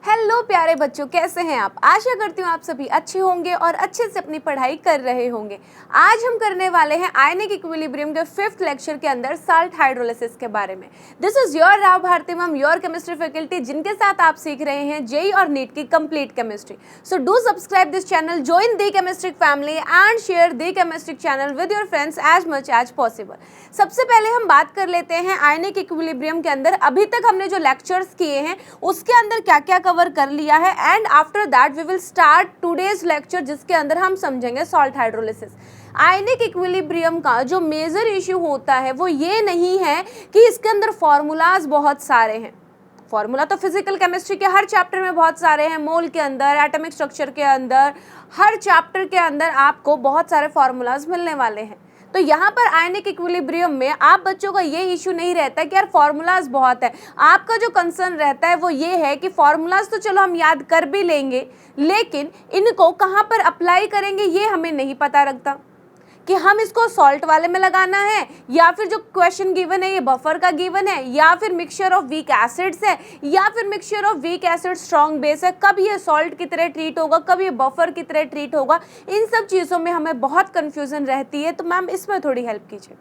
Hello प्यारे बच्चों, कैसे हैं आप। आशा करती हूँ आप सभी अच्छे होंगे और अच्छे से अपनी पढ़ाई कर रहे होंगे। आज हम करने वाले हैं आयनिक इक्विलिब्रियम के 5th लेक्चर के अंदर साल्ट हाइड्रोलिसिस के बारे में। This is your Rao Bharti ma'am, your chemistry faculty, जिनके साथ आप सीख रहे हैं जेई और नीट की complete chemistry. So do subscribe this channel, join the chemistric family and share the chemistric channel with your friends as much as possible. सबसे पहले हम बात कर लेते हैं आयनिक इक्विलिब्रियम के अंदर अभी तक हमने जो लेक्चर्स किए हैं उसके अंदर क्या क्या कवर कर लिया है, and after that we will start today's lecture जिसके अंदर हम समझेंगे सॉल्ट हाइड्रोलिसिस। आयनिक इक्विलिब्रियम का जो मेजर इश्यू होता है वो ये नहीं है कि इसके अंदर फॉर्मूलाज बहुत सारे हैं। फॉर्मूला तो फिजिकल केमिस्ट्री के हर चैप्टर में बहुत सारे हैं, मोल के अंदर, एटॉमिक स्ट्रक्चर के अंदर, हर चैप्टर के अंदर आपको बहुत सारे फॉर्मूलाज मिलने वाले हैं। तो यहाँ पर आयनिक इक्विलिब्रियम में आप बच्चों का ये इशू नहीं रहता कि यार फॉर्मूलाज बहुत है। आपका जो कंसर्न रहता है वो ये है कि फॉर्मूलाज तो चलो हम याद कर भी लेंगे, लेकिन इनको कहाँ पर अप्लाई करेंगे ये हमें नहीं पता लगता कि हम इसको सॉल्ट वाले में लगाना है, या फिर जो क्वेश्चन गिवन है ये बफर का गिवन है, या फिर मिक्सचर ऑफ वीक एसिड्स है, या फिर mixture of weak acid strong base है। कब ये सॉल्ट की तरह ट्रीट होगा, कब ये बफर की तरह ट्रीट होगा, इन सब चीज़ों में हमें बहुत कन्फ्यूजन रहती है। तो मैम इसमें थोड़ी हेल्प कीजिए।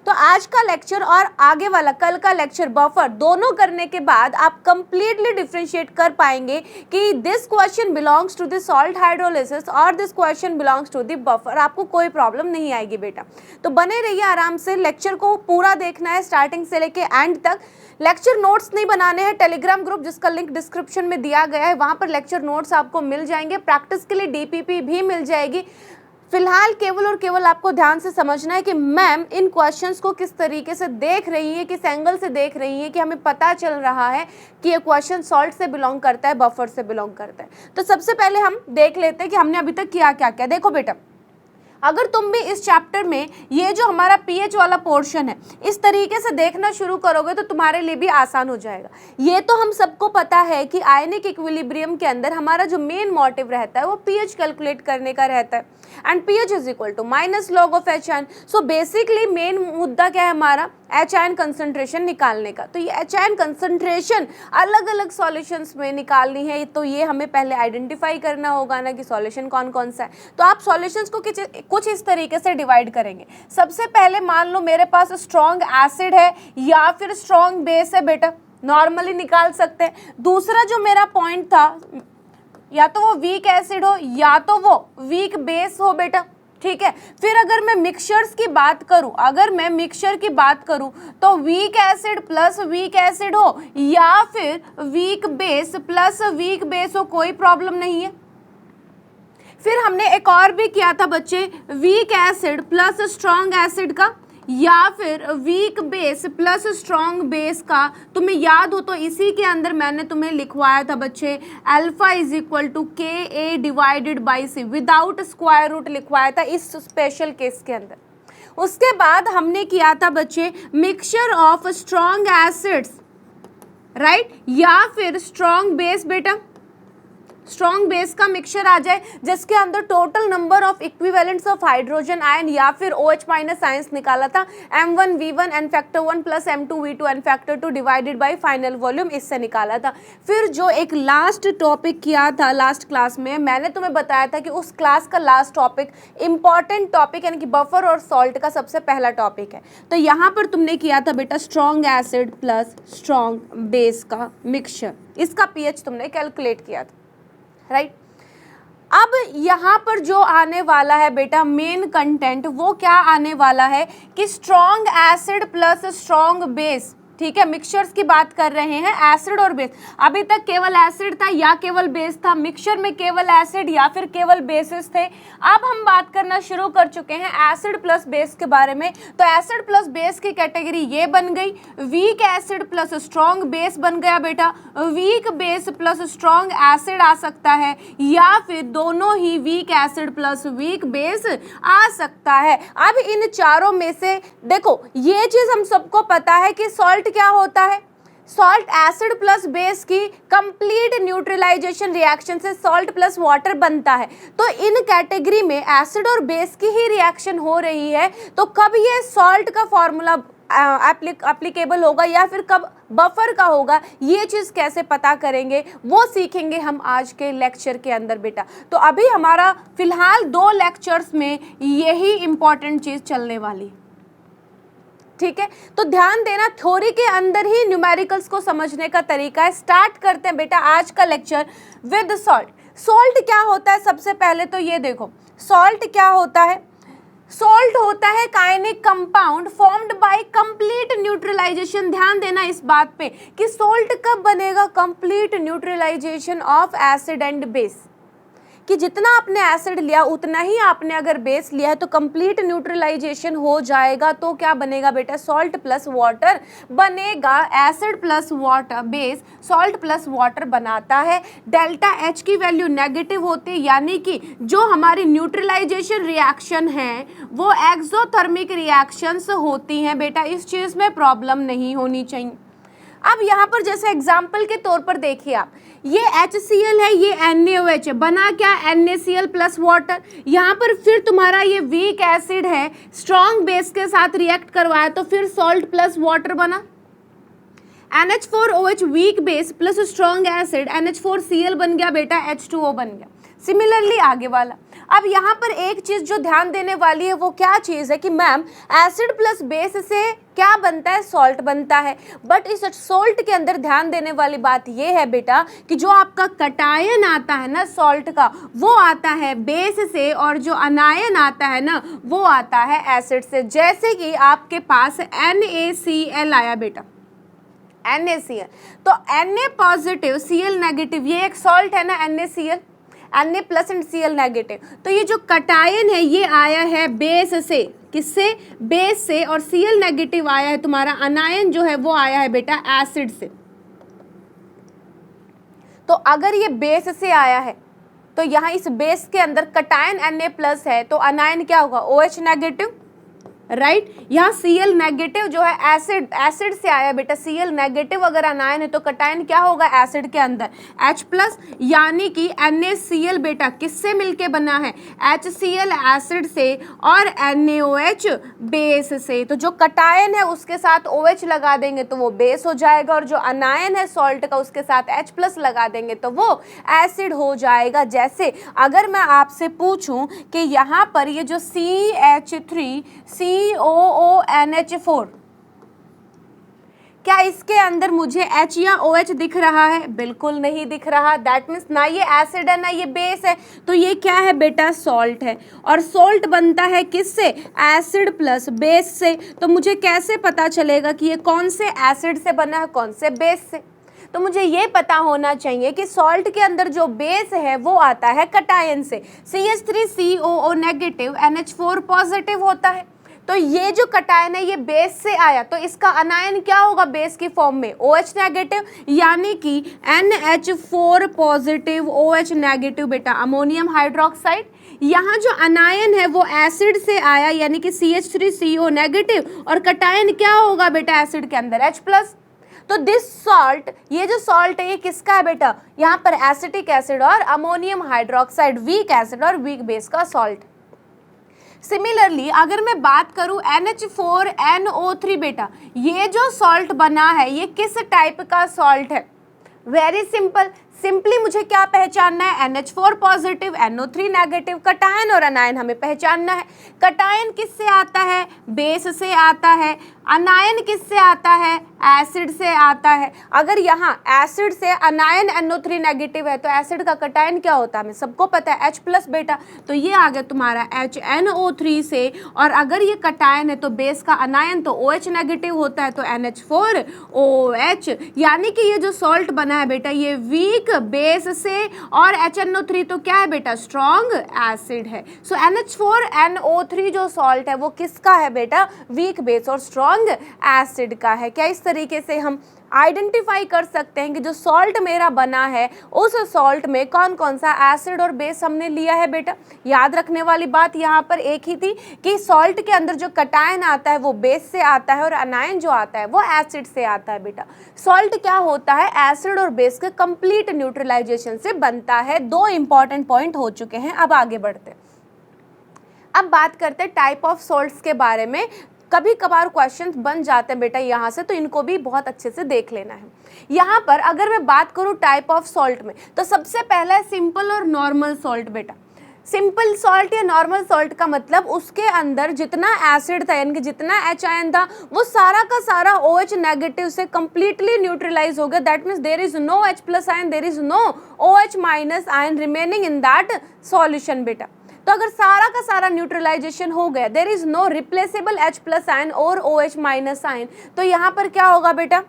तो आज का लेक्चर और आगे वाला कल का लेक्चर बफर दोनों करने के बाद आप कंप्लीटली डिफरेंशिएट कर पाएंगे कि this question belongs to the salt hydrolysis और this question belongs to the buffer. आपको कोई प्रॉब्लम नहीं आएगी बेटा। तो बने रहिए आराम से, लेक्चर को पूरा देखना है स्टार्टिंग से लेके एंड तक। लेक्चर नोट्स नहीं बनाने हैं, टेलीग्राम ग्रुप जिसका लिंक डिस्क्रिप्शन में दिया गया है वहाँ पर लेक्चर नोट्स आपको मिल जाएंगे, प्रैक्टिस के लिए डीपीपी भी मिल जाएगी। फिलहाल केवल और केवल आपको ध्यान से समझना है कि मैम इन क्वेश्चंस को किस तरीके से देख रही है, किस एंगल से देख रही है, कि हमें पता चल रहा है कि ये क्वेश्चन सॉल्ट से बिलोंग करता है, बफर से बिलोंग करता है। तो सबसे पहले हम देख लेते हैं कि हमने अभी तक किया क्या क्या। देखो बेटा, अगर तुम भी इस चैप्टर में ये जो हमारा पीएच वाला पोर्शन है इस तरीके से देखना शुरू करोगे तो तुम्हारे लिए भी आसान हो जाएगा। ये तो हम सबको पता है कि आयनिक इक्विलिब्रियम के अंदर हमारा जो मेन मोटिव रहता है वो पीएच कैलकुलेट करने का रहता है, and pH is equal to minus log of H ion. So basically main मुद्दा क्या है हमारा, एच आयन कंसंट्रेशन निकालने का। तो ये एच आयन कंसंट्रेशन अलग अलग सॉल्यूशंस में निकालनी है, तो ये हमें पहले आइडेंटिफाई करना होगा ना कि सॉल्यूशन कौन कौन सा है। तो आप सॉल्यूशंस को कुछ इस तरीके से डिवाइड करेंगे। सबसे पहले मान लो मेरे पास स्ट्रॉन्ग एसिड है या फिर स्ट्रॉन्ग बेस है बेटा, नॉर्मली निकाल सकते हैं। दूसरा जो मेरा पॉइंट था, या तो वो वीक एसिड हो या तो वो वीक बेस हो बेटा, ठीक है। फिर अगर मैं मिक्सचर्स की बात करूं, अगर मैं मिक्सचर की बात करूं तो week acid plus weak acid हो या फिर week base plus weak base हो, कोई प्रॉब्लम नहीं है। फिर हमने एक और भी किया था बच्चे, week acid plus strong acid का, या फिर week base plus strong base का। तुम्हें याद हो तो इसी के अंदर मैंने तुम्हें लिखवाया था बच्चे, alpha is equal to K A divided by C, without square root लिखवाया था इस स्पेशल केस के अंदर। उसके बाद हमने किया था बच्चे mixture of strong acids, right, या फिर स्ट्रॉन्ग बेस बेटा, स्ट्रॉन्ग बेस का मिक्सचर आ जाए जिसके अंदर total number of equivalents of hydrogen ion या फिर OH माइनस आयंस निकाला था, M1V1 N factor 1 plus M2V2 N factor 2 divided by final volume, इससे निकाला था। फिर जो एक लास्ट टॉपिक किया था लास्ट क्लास में, मैंने तुम्हें बताया था कि उस क्लास का लास्ट टॉपिक इंपॉर्टेंट टॉपिक यानी कि बफर और सॉल्ट का सबसे पहला टॉपिक है। तो यहाँ पर तुमने किया था बेटा strong acid plus strong base का मिक्सचर, इसका पीएच तुमने कैलकुलेट किया था, राइट। अब यहाँ पर जो आने वाला है बेटा मेन कंटेंट, वो क्या आने वाला है कि strong acid plus strong base, ठीक है, मिक्सचर्स की बात कर रहे हैं, एसिड और बेस। अभी तक केवल एसिड था या केवल बेस था, मिक्सचर में केवल एसिड या फिर केवल बेसिस थे। अब हम बात करना शुरू कर चुके हैं एसिड प्लस बेस के बारे में। तो एसिड प्लस बेस की कैटेगरी ये बन गई, weak acid plus strong base बन गया बेटा, weak base plus strong acid आ सकता है, या फिर दोनों ही weak acid plus weak base आ सकता है। अब इन चारों में से देखो, ये चीज हम सबको पता है कि सॉल्ट क्या होता है, सॉल्ट एसिड प्लस बेस की कंप्लीट न्यूट्रलाइजेशन रिएक्शन से सॉल्ट प्लस वाटर बनता है। तो इन कैटेगरी में एसिड और बेस की ही रिएक्शन हो रही है, तो कब ये सॉल्ट का फॉर्मूला एप्लीकेबल होगा या फिर कब बफर का होगा, ये चीज़ कैसे पता करेंगे वो सीखेंगे हम आज के लेक्चर के अंदर बेटा। तो अभी हमारा फिलहाल 2 लेक्चर्स में यही इंपॉर्टेंट चीज़ चलने वाली, ठीक है। तो ध्यान देना, थ्योरी के अंदर ही न्यूमेरिकल्स को समझने का तरीका है। स्टार्ट करते हैं बेटा आज का लेक्चर विद सॉल्ट। सॉल्ट क्या होता है, सबसे पहले तो ये देखो, सॉल्ट क्या होता है। सॉल्ट होता है kinetic compound formed by complete neutralisation. ध्यान देना इस बात पे कि सॉल्ट कब बनेगा, complete neutralisation of acid and base, कि जितना आपने एसिड लिया उतना ही आपने अगर बेस लिया है तो कंप्लीट न्यूट्रलाइजेशन हो जाएगा। तो क्या बनेगा बेटा, सॉल्ट प्लस वाटर बनेगा। Acid plus water base salt plus water बनाता है। डेल्टा एच की वैल्यू नेगेटिव होती है, यानी कि जो हमारी न्यूट्रलाइजेशन रिएक्शन है वो एक्सोथर्मिक रिएक्शंस होती हैं बेटा। इस चीज़ में प्रॉब्लम नहीं होनी चाहिए। अब यहाँ पर जैसे एग्जाम्पल के तौर पर देखिए आप, ये HCl है, ये NaOH है, बना क्या, NaCl प्लस वाटर। यहाँ पर फिर तुम्हारा ये वीक एसिड है, स्ट्रॉन्ग बेस के साथ रिएक्ट करवाया तो फिर सॉल्ट प्लस वाटर बना। NH4OH week base plus strong acid NH4Cl बन गया बेटा, H2O बन गया। सिमिलरली आगे वाला। अब यहाँ पर एक चीज़ जो ध्यान देने वाली है वो क्या चीज़ है कि मैम एसिड प्लस बेस से क्या बनता है, सॉल्ट बनता है। बट इस सॉल्ट के अंदर ध्यान देने वाली बात ये है बेटा कि जो आपका कटायन आता है ना सॉल्ट का, वो आता है बेस से, और जो अनायन आता है ना वो आता है एसिड से। जैसे कि आपके पास NaCl आया बेटा, NaCl, तो Na पॉजिटिव Cl नेगेटिव, ये एक सॉल्ट है ना NaCl, Na plus and Cl negative. तो ये जो कटायन है ये आया है बेस से, किससे, बेस से, और Cl नेगेटिव आया है तुम्हारा अनायन जो है वो आया है बेटा एसिड से। तो अगर ये बेस से आया है तो यहाँ इस बेस के अंदर कटायन Na प्लस है तो अनायन क्या होगा, OH नेगेटिव, राइट। यहाँ Cl नेगेटिव जो है एसिड से आया बेटा, Cl नेगेटिव अगर अनायन है तो कटायन क्या होगा एसिड के अंदर H प्लस, यानी कि NaCl बेटा किससे मिलके बना है, HCl एसिड से और NaOH बेस से। तो जो कटायन है उसके साथ OH लगा देंगे तो वो बेस हो जाएगा, और जो अनायन है सॉल्ट का उसके साथ H प्लस लगा देंगे तो वो एसिड हो जाएगा। जैसे अगर मैं आपसे पूछूं कि यहाँ पर ये जो CH3COONH4, क्या इसके अंदर मुझे H या OH दिख रहा है, बिल्कुल नहीं दिख रहा। दैट मीन्स ना ये एसिड है ना ये बेस है, तो ये क्या है बेटा, सॉल्ट है। और सॉल्ट बनता है किससे, एसिड प्लस बेस से। तो मुझे कैसे पता चलेगा कि ये कौन से एसिड से बना है, कौन से बेस से। तो मुझे ये पता होना चाहिए कि सॉल्ट के अंदर जो बेस है वो आता है कटायन से, CH3COO नेगेटिव NH4 पॉजिटिव होता है। तो ये जो कटायन है ये बेस से आया तो इसका अनायन क्या होगा बेस की फॉर्म में, OH नेगेटिव, यानी कि NH4 पॉजिटिव OH नेगेटिव बेटा अमोनियम हाइड्रोक्साइड। यहाँ जो अनायन है वो एसिड से आया यानी कि CH3CO नेगेटिव, और कटायन क्या होगा बेटा एसिड के अंदर H प्लस। तो दिस सॉल्ट, ये जो सॉल्ट है ये किसका है बेटा, यहाँ पर एसिटिक एसिड और अमोनियम हाइड्रोक्साइड, वीक एसिड और वीक बेस का सॉल्ट। सिमिलरली अगर मैं बात करूं NH4NO3 बेटा, ये जो सॉल्ट बना है ये किस टाइप का सॉल्ट है, वेरी सिंपल। सिंपली मुझे क्या पहचानना है, NH4 positive NO3 negative, cation और अनायन हमें पहचानना है। कटायन किससे आता है, बेस से आता है। अनायन किससे आता है, एसिड से आता है। अगर यहाँ एसिड से अनायन NO3 नेगेटिव है तो एसिड का कटायन क्या होता है हमें सबको पता है H प्लस बेटा, तो ये आ गया तुम्हारा HNO3 से। और अगर ये कटायन है तो बेस का अनायन तो OH नेगेटिव होता है तो NH4OH, यानी कि ये जो सॉल्ट बना है बेटा ये वीक बेस से, और HNO3 तो क्या है बेटा, स्ट्रॉन्ग एसिड है। सो NH4NO3 जो सॉल्ट है वो किसका है बेटा, वीक बेस और स्ट्रॉन्ग एसिड का है। क्या इस तरीके से हम आइडेंटिफाई कर सकते हैं कि जो सॉल्ट मेरा बना है उस सॉल्ट में कौन कौन सा एसिड और बेस हमने लिया है बेटा। याद रखने वाली बात यहाँ पर एक ही थी कि सॉल्ट के अंदर जो कटायन आता है वो बेस से आता है और अनायन जो आता है वो एसिड से आता है बेटा। सॉल्ट क्या होता है, एसिड और बेस के कंप्लीट न्यूट्रलाइजेशन से बनता है। 2 इंपॉर्टेंट पॉइंट हो चुके हैं, अब आगे बढ़ते हैं। अब बात करते हैं टाइप ऑफ सॉल्ट्स के बारे में। कभी कभार क्वेश्चन बन जाते हैं बेटा यहाँ से, तो इनको भी बहुत अच्छे से देख लेना है। यहाँ पर अगर मैं बात करूँ टाइप ऑफ सॉल्ट में, तो सबसे पहला है सिंपल और नॉर्मल सॉल्ट बेटा। सिंपल सॉल्ट या नॉर्मल सॉल्ट का मतलब उसके अंदर जितना एसिड था यानी कि जितना एच आयन था वो सारा का सारा OH नेगेटिव से कंप्लीटली न्यूट्रलाइज हो गया। That means there is no H plus ion, there is no OH minus ion remaining in that solution बेटा। तो अगर सारा का सारा न्यूट्रलाइजेशन हो गया, there is no replaceable H plus ion और OH माइनस आयन, तो यहाँ पर क्या होगा बेटा,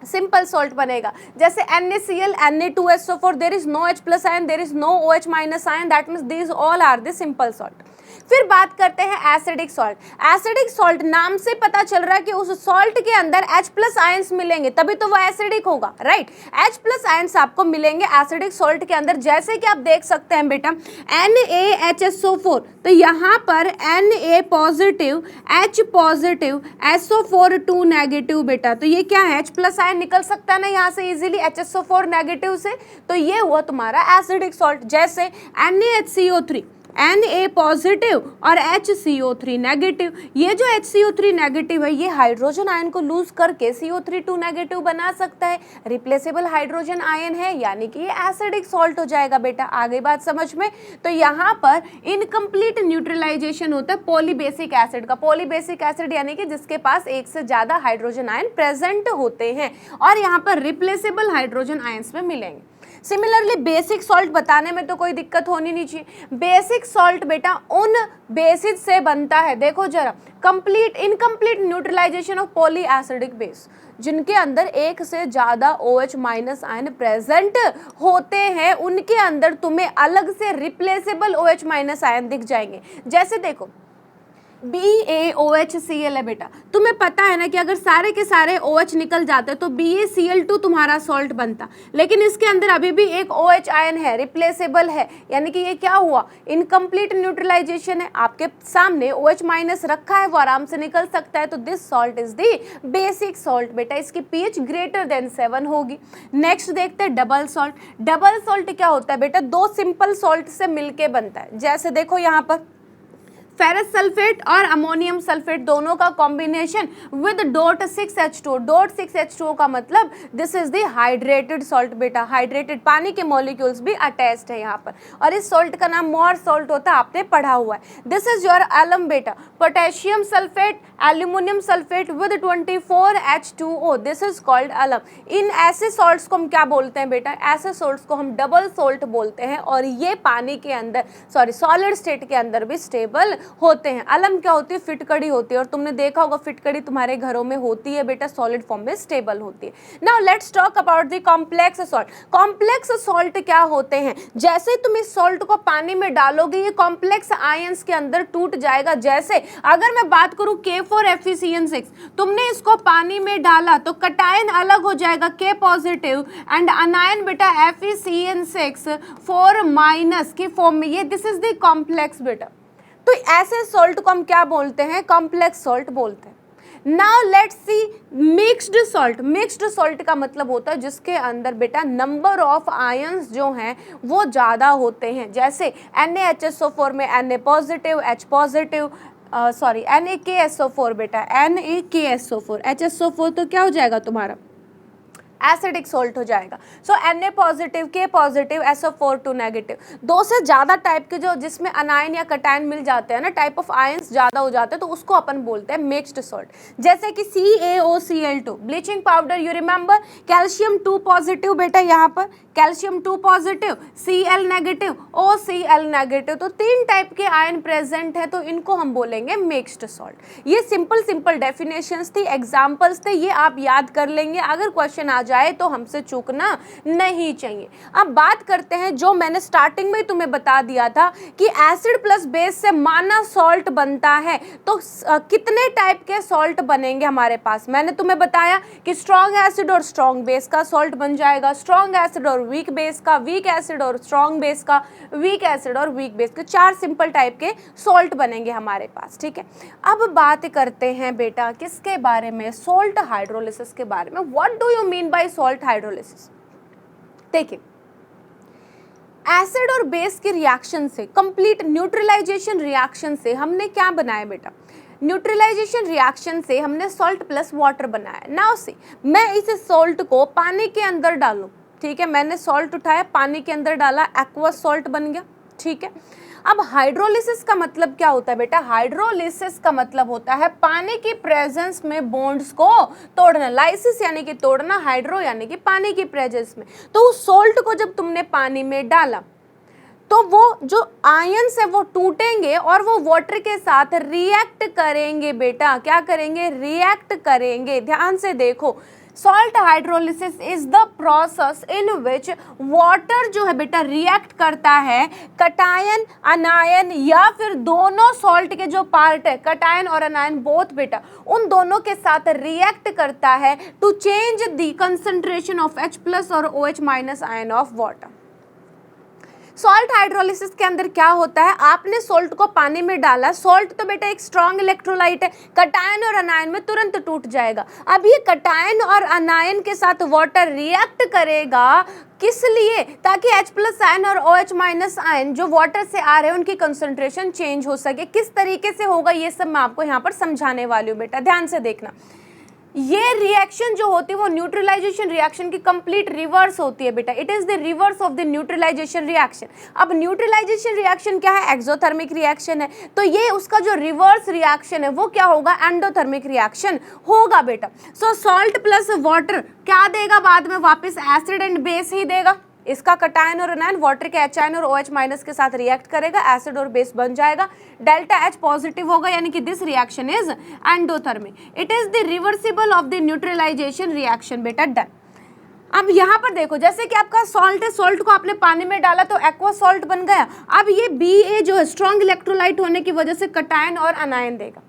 सिंपल सॉल्ट बनेगा। जैसे NaCl, Na2SO4, there is no H plus ion, there is no OH minus ion, that means these all are the simple salt. फिर बात करते हैं एसिडिक सॉल्ट। एसिडिक सॉल्ट नाम से पता चल रहा है कि उस सॉल्ट के अंदर H प्लस आयंस मिलेंगे तभी तो वो एसिडिक होगा, राइट। H प्लस आयंस आपको मिलेंगे एसिडिक सॉल्ट के अंदर, जैसे कि आप देख सकते हैं बेटा NaHSO4, तो यहाँ पर Na positive, H positive, SO4 2 negative बेटा, तो ये क्या है, H प्लस आयन निकल सकता है ना यहाँ से इजीली HSO4 नेगेटिव से, तो ये हुआ तुम्हारा एसिडिक सॉल्ट। जैसे NaHCO3, Na पॉजिटिव और HCO3 नेगेटिव, ये जो HCO3 नेगेटिव है ये हाइड्रोजन आयन को लूज करके CO3 2 नेगेटिव बना सकता है, रिप्लेसेबल हाइड्रोजन आयन है, यानी कि ये एसिडिक सॉल्ट हो जाएगा बेटा। आ गई बात समझ में। तो यहाँ पर इनकम्प्लीट न्यूट्रलाइजेशन होता है पॉलीबेसिक एसिड का। पॉलीबेसिक एसिड यानी कि जिसके पास एक से ज्यादा हाइड्रोजन आयन प्रेजेंट होते हैं, और यहाँ पर रिप्लेसेबल हाइड्रोजन आयंस में मिलेंगे। सिमिलरली बेसिक सॉल्ट बताने में तो कोई दिक्कत होनी नहीं चाहिए। बेसिक सॉल्ट बेटा उन बेसिस से बनता है, देखो जरा, complete incomplete neutralisation of poly acidic base, जिनके अंदर एक से ज्यादा OH माइनस आयन प्रेजेंट होते हैं, उनके अंदर तुम्हें अलग से रिप्लेसेबल OH माइनस आयन दिख जाएंगे। जैसे देखो BaOHCl है बेटा, तुम्हें पता है ना कि अगर सारे के सारे OH निकल जाते तो BaCl2 तुम्हारा सॉल्ट बनता, लेकिन इसके अंदर अभी भी एक OH आयन है, रिप्लेसेबल है, यानी कि ये क्या हुआ, इनकम्प्लीट न्यूट्रलाइजेशन है। आपके सामने OH माइनस रखा है, वो आराम से निकल सकता है, तो this salt is the basic salt बेटा। इसकी pH ग्रेटर देन 7 होगी। नेक्स्ट देखते हैं डबल सॉल्ट। डबल सॉल्ट क्या होता है बेटा, दो सिंपल सॉल्ट से मिलके बनता है। जैसे देखो यहाँ पर फेरस सल्फेट और अमोनियम सल्फेट दोनों का कॉम्बिनेशन विद .6H2। .6H2 का मतलब this is the hydrated salt बेटा। हाइड्रेटेड पानी के मॉलिक्यूल्स भी अटैच्ड है यहाँ पर, और इस सॉल्ट का नाम मोर सॉल्ट होता है, आपने पढ़ा हुआ है। दिस इज योर एलम बेटा, potassium sulphate, aluminium sulphate with 24H2O, this is called alum. इन ऐसे सॉल्ट्स को हम क्या बोलते हैं बेटा, ऐसे सॉल्ट्स को हम डबल सॉल्ट बोलते हैं, और ये पानी के अंदर सॉलिड स्टेट के अंदर भी स्टेबल होते हैं। अलम क्या होती है, फिटकड़ी होती है, और तुमने देखा होगा फिटकड़ी तुम्हारे घरों में होती है बेटा, सॉलिड फॉर्म में स्टेबल होती है। Now let's talk about the complex salt. Complex salt क्या होते हैं, जैसे तुम इस सॉल्ट को पानी में डालोगे ये कॉम्प्लेक्स आयंस के अंदर टूट जाएगा। जैसे अगर मैं बात करूं K4FeCN6, तुमने इसको पानी में डाला तो कटायन अलग हो जाएगा K पॉजिटिव एंड अनायन बेटा FeCN6 4 माइनस की फॉर्म में, ये दिस इज द कॉम्प्लेक्स बेटा। तो ऐसे सॉल्ट को हम क्या बोलते हैं, कॉम्प्लेक्स सॉल्ट बोलते हैं। Now let's C mixed salt. Mixed salt का मतलब होता है जिसके अंदर बेटा नंबर ऑफ आयंस जो हैं वो ज़्यादा होते हैं। जैसे NaHSO4 में Na positive, H positive, NaKSO4 बेटा, NaKSO4, HSO4 तो क्या हो जाएगा तुम्हारा, एसिडिक सॉल्ट हो जाएगा। सो Na positive, K positive, SO4 2 negative, दो से ज़्यादा टाइप के जो जिसमें अनायन या कटायन मिल जाते हैं ना, टाइप ऑफ आयंस ज़्यादा हो जाते हैं, तो उसको अपन बोलते हैं मिक्स्ड सॉल्ट। जैसे कि CaOCl2 bleaching powder, you remember, calcium 2 positive बेटा, यहाँ पर calcium 2 positive, Cl negative, OCl negative, तो तीन टाइप के आयन प्रेजेंट है, तो इनको हम बोलेंगे मिक्स्ड सॉल्ट। ये सिंपल डेफिनेशंस थी, एग्जाम्पल्स थे, ये आप याद कर लेंगे, अगर क्वेश्चन आ जाए तो हमसे चूकना नहीं चाहिए। अब बात करते हैं जो मैंने स्टार्टिंग में तुम्हें बता दिया था कि एसिड प्लस बेस से माना सॉल्ट बनता है, तो कितने टाइप के सॉल्ट बनेंगे हमारे पास। मैंने तुम्हें बताया कि स्ट्रॉन्ग एसिड और स्ट्रॉन्ग बेस का सॉल्ट बन जाएगा, स्ट्रॉन्ग एसिड और वीक बेस का, वीक एसिड और स्ट्रॉन्ग बेस का, वीक एसिड और वीक बेस के, चार सिंपल टाइप के सॉल्ट बनेंगे हमारे पास, ठीक है। अब बात करते हैं बेटा किसके बारे में, सॉल्ट हाइड्रोलिसिस के बारे में। What do you mean by salt hydrolysis. देखिए एसिड और बेस के रिएक्शन से, कंप्लीट न्यूट्रलाइजेशन रिएक्शन से हमने क्या बनाया बेटा, न्यूट्रलाइजेशन रिएक्शन से हमने सॉल्ट प्लस वाटर बनाया। नाउ सी, मैं इस सॉल्ट को पानी के अंदर डालूं, ठीक है, मैंने सॉल्ट उठाया, पानी के अंदर डाला, एक्वस सॉल्ट बन गया, ठीक है। अब हाइड्रोलिसिस का मतलब क्या होता है बेटा? हाइड्रोलिसिस का मतलब होता है पानी की प्रेजेंस में बॉन्ड्स को तोड़ना। लाइसिस यानी कि तोड़ना, हाइड्रो यानी कि पानी की प्रेजेंस में। तो उस सॉल्ट को जब तुमने पानी में डाला तो वो जो आयंस है वो टूटेंगे और वो वाटर के साथ रिएक्ट करेंगे बेटा। क्या करेंगे? रिएक्ट करेंगे। ध्यान से देखो, salt hydrolysis is the process in which water जो है बेटा रिएक्ट करता है कटायन, अनायन या फिर दोनों सॉल्ट के जो पार्ट है कटायन और अनायन बोथ बेटा, उन दोनों के साथ रिएक्ट करता है to change the concentration of H+ और OH- ion of water. Salt hydrolysis के अंदर क्या होता है? आपने सॉल्ट को पानी में डाला, सॉल्ट तो बेटा एक स्ट्रॉन्ग इलेक्ट्रोलाइट है, कटायन और अनायन में तुरंत टूट जाएगा। अब ये कटायन और अनायन के साथ वाटर रिएक्ट करेगा, किस लिए? ताकि H+ आयन और OH- आयन जो वाटर से आ रहे हैं उनकी कंसंट्रेशन चेंज हो सके। किस तरीके से होगा ये सब मैं आपको यहाँ पर समझाने वाली हूँ बेटा, ध्यान से देखना। ये रिएक्शन जो होती है वो न्यूट्रलाइजेशन रिएक्शन की कंप्लीट रिवर्स होती है बेटा। It is the reverse of the neutralisation reaction. अब न्यूट्रलाइजेशन रिएक्शन क्या है? एक्सोथर्मिक रिएक्शन है, तो ये उसका जो रिवर्स रिएक्शन है वो क्या होगा? एंडोथर्मिक रिएक्शन होगा बेटा। सो सॉल्ट प्लस वाटर क्या देगा बाद में? वापस एसिड एंड बेस ही देगा। इसका कटायन और अनायन वाटर के H आयन और OH- के साथ रिएक्ट करेगा, एसिड और बेस बन जाएगा, डेल्टा H पॉजिटिव होगा, यानी कि this reaction is endothermic. It is the reversible of the neutralisation reaction बेटा, डन। अब यहाँ पर देखो, जैसे कि आपका सॉल्ट है, सॉल्ट को आपने पानी में डाला तो एक्वा सॉल्ट बन गया। अब ये Ba जो है स्ट्रॉन्ग इलेक्ट्रोलाइट होने की वजह से कटायन और अनायन देगा।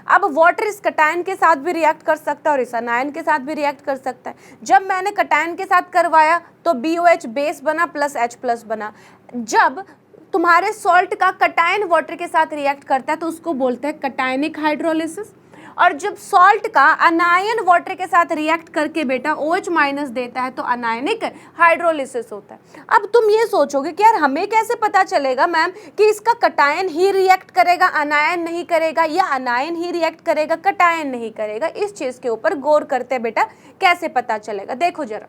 अब वाटर इस कटायन के साथ भी रिएक्ट कर सकता है और इस अनायन के साथ भी रिएक्ट कर सकता है। जब मैंने कटायन के साथ करवाया तो BOH बेस बना प्लस H+ बना। जब तुम्हारे सॉल्ट का कटायन वाटर के साथ रिएक्ट करता है तो उसको बोलते हैं कटायनिक हाइड्रोलिसिस। और जब सॉल्ट का अनायन वाटर के साथ रिएक्ट करके बेटा OH- देता है तो अनायनिक हाइड्रोलिसिस होता है। अब तुम ये सोचोगे कि यार हमें कैसे पता चलेगा मैम कि इसका कटायन ही रिएक्ट करेगा, अनायन नहीं करेगा, या अनायन ही रिएक्ट करेगा, कटायन नहीं करेगा? इस चीज के ऊपर गौर करते हैं बेटा, कैसे पता चलेगा? देखो जरा,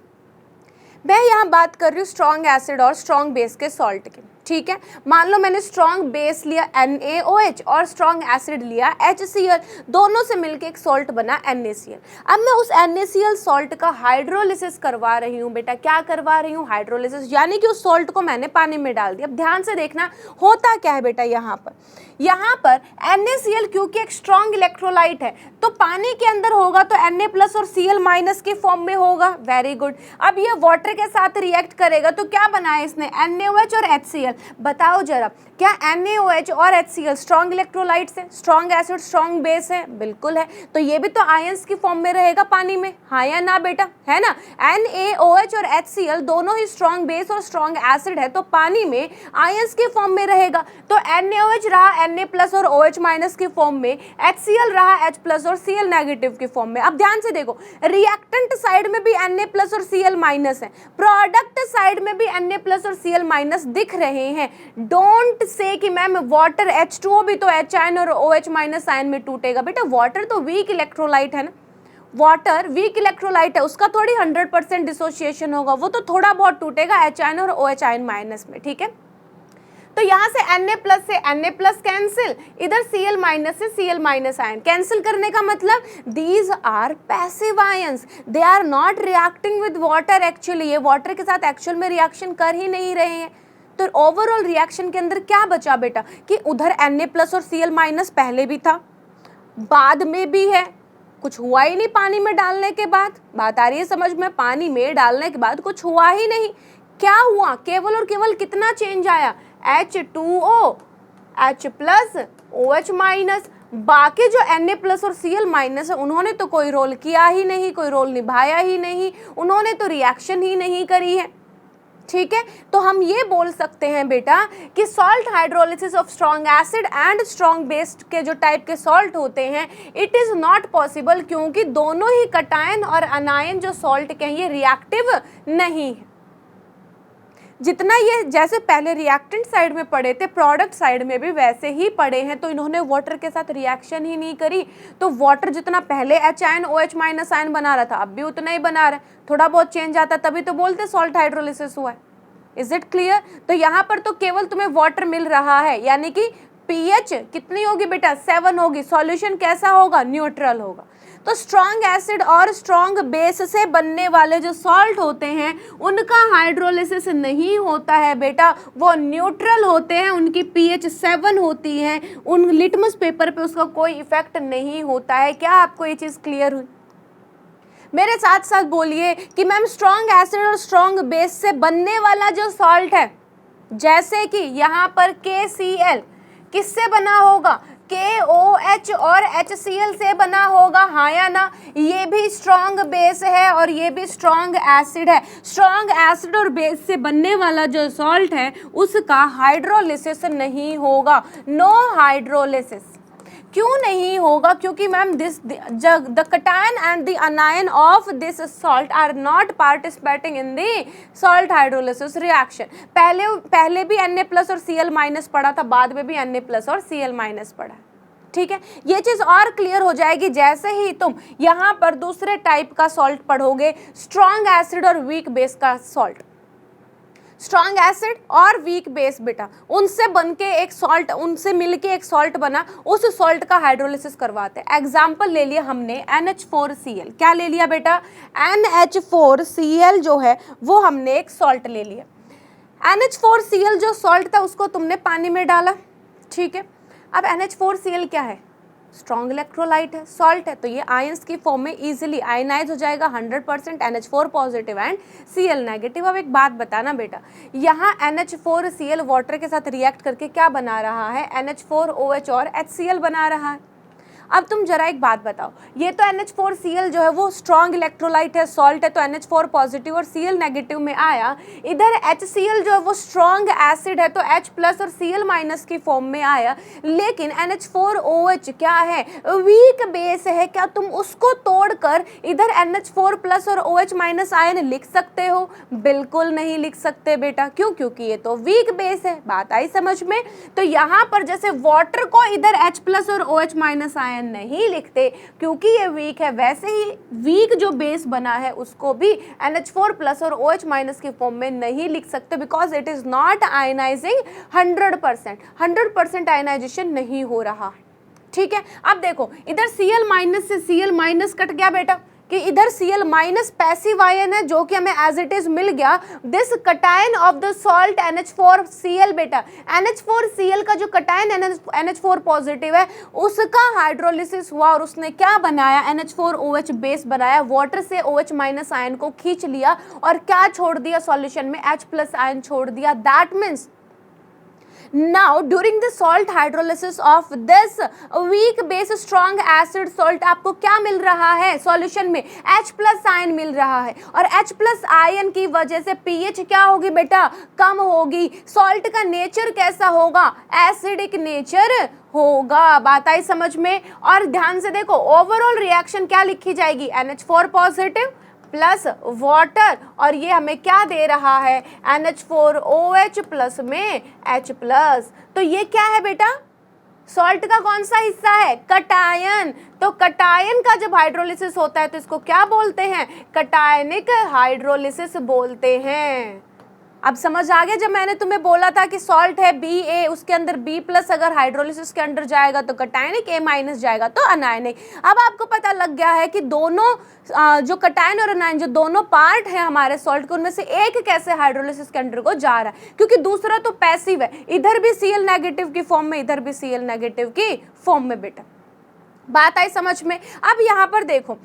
मैं यहाँ बात कर रही हूँ स्ट्रॉन्ग एसिड और स्ट्रॉन्ग बेस के सॉल्ट की, ठीक है। मान लो मैंने स्ट्रॉन्ग बेस लिया NaOH और स्ट्रॉन्ग एसिड लिया HCl, दोनों से मिलके एक सॉल्ट बना NaCl। अब मैं उस NaCl सॉल्ट का हाइड्रोलिसिस करवा रही हूँ बेटा। क्या करवा रही हूँ? हाइड्रोलिसिस, यानी कि उस सॉल्ट को मैंने पानी में डाल दिया। अब ध्यान से देखना होता क्या है बेटा, यहाँ पर NaCl क्योंकि एक स्ट्रॉन्ग इलेक्ट्रोलाइट है तो पानी के अंदर होगा तो Na+ और Cl- के फॉर्म में होगा। Very good. अब ये वाटर के साथ रिएक्ट करेगा तो क्या बनाया इसने? NaOH और HCl। बताओ जरा, क्या NaOH और HCl स्ट्रॉन्ग इलेक्ट्रोलाइट्स है? स्ट्रॉन्ग एसिड स्ट्रॉन्ग बेस है? बिल्कुल है। तो ये भी तो आयंस की फॉर्म में रहेगा पानी में, हाँ या ना बेटा? है ना? NaOH और HCl दोनों ही स्ट्रॉन्ग बेस और स्ट्रॉन्ग एसिड है तो पानी में आयंस की फॉर्म में रहेगा। तो NaOH रहा Na+ और OH- की फॉर्म में, HCl रहा H+ और Cl- की फॉर्म में। अब ध्यान से देखो, रिएक्टेंट साइड में भी Na+ और Cl- है, प्रोडक्ट साइड में भी Na+ और Cl- दिख रहे हैं। डोंट से कि मैम वाटर H2O भी तो H आयन और OH- आयन में टूटेगा। बेटा वाटर तो वीक इलेक्ट्रोलाइट है ना, वाटर वीक इलेक्ट्रोलाइट है, उसका थोड़ी 100% डिसोसिएशन होगा, वो तो थोड़ा बहुत टूटेगा H आयन और OH आयन माइनस में, ठीक है। तो यहाँ से Na+ से Na+ कैंसिल, इधर Cl- से Cl- आयन कैंसिल करने का मतलब these are passive ions, they are not reacting with water. Actually ये वाटर के साथ एक्चुअल में रिएक्शन कर ही नहीं रहे हैं। तो ओवरऑल रिएक्शन के अंदर क्या बचा बेटा कि उधर Na+ और Cl- पहले भी था, बाद में भी है, कुछ हुआ ही नहीं पानी में डालने के बाद। बात आ रही है समझ में? पानी में डालने के बाद कुछ हुआ ही नहीं। क्या हुआ? केवल और केवल कितना चेंज आया? H2O H+ OH-। बाकी जो Na+ और Cl- है उन्होंने तो कोई रोल किया ही नहीं, कोई रोल निभाया ही नहीं, उन्होंने तो रिएक्शन ही नहीं करी है, ठीक है। तो हम ये बोल सकते हैं बेटा कि salt hydrolysis of strong acid and strong base के जो टाइप के सॉल्ट होते हैं इट इज नॉट पॉसिबल, क्योंकि दोनों ही कटायन और अनायन जो सॉल्ट के हैं ये रिएक्टिव नहीं है। जितना ये जैसे पहले रिएक्टेंट साइड में पढ़े थे प्रोडक्ट साइड में भी वैसे ही पढ़े हैं, तो इन्होंने वाटर के साथ रिएक्शन ही नहीं करी, तो वाटर जितना पहले H ion OH minus ion बना रहा था अब भी उतना ही बना रहा है, थोड़ा बहुत चेंज आता तभी तो बोलते सॉल्ट हाइड्रोलिसिस हुआ है। Is it clear? तो यहाँ पर तो केवल तुम्हें वाटर मिल रहा है, यानी कि pH कितनी होगी बेटा 7 होगी, सॉल्यूशन कैसा होगा न्यूट्रल होगा। तो स्ट्रॉन्ग एसिड और स्ट्रॉन्ग बेस से बनने वाले जो सॉल्ट होते हैं उनका हाइड्रोलिसिस नहीं होता है बेटा, वो न्यूट्रल होते हैं, उनकी pH 7 होती है, उन लिटमस पेपर पे उसका कोई इफेक्ट नहीं होता है। क्या आपको ये चीज़ क्लियर हुई? मेरे साथ साथ बोलिए कि मैम स्ट्रॉन्ग एसिड और स्ट्रॉन्ग बेस से बनने वाला जो सॉल्ट है, जैसे कि यहाँ पर KCl किससे बना होगा, KOH और HCl से बना होगा, हाँ या ना? ये भी स्ट्रॉन्ग बेस है और ये भी स्ट्रॉन्ग एसिड है। स्ट्रॉन्ग एसिड और बेस से बनने वाला जो सॉल्ट है उसका हाइड्रोलिसिस नहीं होगा, नो हाइड्रोलिसिस। क्यों नहीं होगा? क्योंकि ma'am the cation and the anion of this salt are not participating in the salt hydrolysis reaction. पहले भी Na+ और Cl- पढ़ा था, बाद में भी Na+ और Cl- पढ़ा। ठीक है, ये चीज और क्लियर हो जाएगी जैसे ही तुम यहाँ पर दूसरे टाइप का सॉल्ट पढ़ोगे, स्ट्रॉन्ग एसिड और वीक बेस का सॉल्ट। स्ट्रॉन्ग एसिड और वीक बेस बेटा उनसे बनके एक सॉल्ट, उनसे मिलके एक सॉल्ट बना, उस सॉल्ट का हाइड्रोलिसिस करवाते हैं। एग्जाम्पल ले लिया हमने NH4Cl, क्या ले लिया बेटा? NH4Cl जो है वो हमने एक सॉल्ट ले लिया। NH4Cl जो सॉल्ट था उसको तुमने पानी में डाला, ठीक है। अब NH4Cl क्या है? स्ट्रॉन्ग इलेक्ट्रोलाइट है, सॉल्ट है, तो ये आयंस की फॉर्म में इजीली आयनाइज हो जाएगा 100% NH4 positive and Cl negative. अब एक बात बताना बेटा, यहाँ NH4Cl वाटर के साथ रिएक्ट करके क्या बना रहा है? NH4OH और HCl बना रहा है। अब तुम जरा एक बात बताओ, ये तो NH4Cl जो है वो स्ट्रॉन्ग इलेक्ट्रोलाइट है, सॉल्ट है, तो NH4 पॉजिटिव और Cl नेगेटिव में आया। इधर HCl जो है वो स्ट्रॉन्ग एसिड है, तो H+ और Cl- की फॉर्म में आया। लेकिन NH4OH क्या है? वीक बेस है। क्या तुम उसको तोड़कर इधर NH4+ और OH- आयन लिख सकते हो? बिल्कुल नहीं लिख सकते बेटा। क्यों? क्योंकि ये तो वीक बेस है। बात आई समझ में? तो यहाँ पर जैसे वाटर को इधर H+ और OH- आयन नहीं लिखते क्योंकि ये वीक है, वैसे ही वीक जो बेस बना है उसको भी NH4+ और OH- की फॉर्म में नहीं लिख सकते, because it is not ionising 100% ionisation नहीं हो रहा। ठीक है, अब देखो इधर Cl- से Cl- कट गया बेटा, कि इधर Cl- पैसिव आयन है जो कि हमें एज इट इज मिल गया। This cation of the salt NH4Cl बेटा, NH4Cl का जो कटायन NH4 पॉजिटिव है उसका हाइड्रोलिसिस हुआ और उसने क्या बनाया? NH4OH बेस बनाया, वाटर से OH- आयन को खींच लिया और क्या छोड़ दिया सॉल्यूशन में? H+ आयन छोड़ दिया। That means now during the salt hydrolysis of this weak base strong acid salt आपको क्या मिल रहा है सॉल्यूशन में? H+ आयन मिल रहा है, और H+ आयन की वजह से pH क्या होगी बेटा? कम होगी। सॉल्ट का नेचर कैसा होगा? एसिडिक नेचर होगा। बात आई समझ में? और ध्यान से देखो, ओवरऑल रिएक्शन क्या लिखी जाएगी? NH4 पॉजिटिव प्लस वाटर, और ये हमें क्या दे रहा है? NH4OH प्लस में H+। तो ये क्या है बेटा? सॉल्ट का कौन सा हिस्सा है? कटायन। तो कटायन का जब हाइड्रोलिसिस होता है तो इसको क्या बोलते हैं? कटायनिक हाइड्रोलिसिस बोलते हैं। अब समझ आ गया? जब मैंने तुम्हें बोला था कि सॉल्ट है Ba, उसके अंदर B+ अगर हाइड्रोलिसिस के अंदर जाएगा तो कटायनिक, A- जाएगा तो अनायनिक। अब आपको पता लग गया है कि दोनों जो कटायन और अनायन जो दोनों पार्ट है हमारे सॉल्ट के, उनमें से एक कैसे हाइड्रोलिसिस के अंदर को जा रहा है, क्योंकि दूसरा तो पैसिव है। इधर भी Cl- की फॉर्म में, इधर भी Cl- की फॉर्म में बेटा। बात आई समझ में? अब यहाँ पर देखो,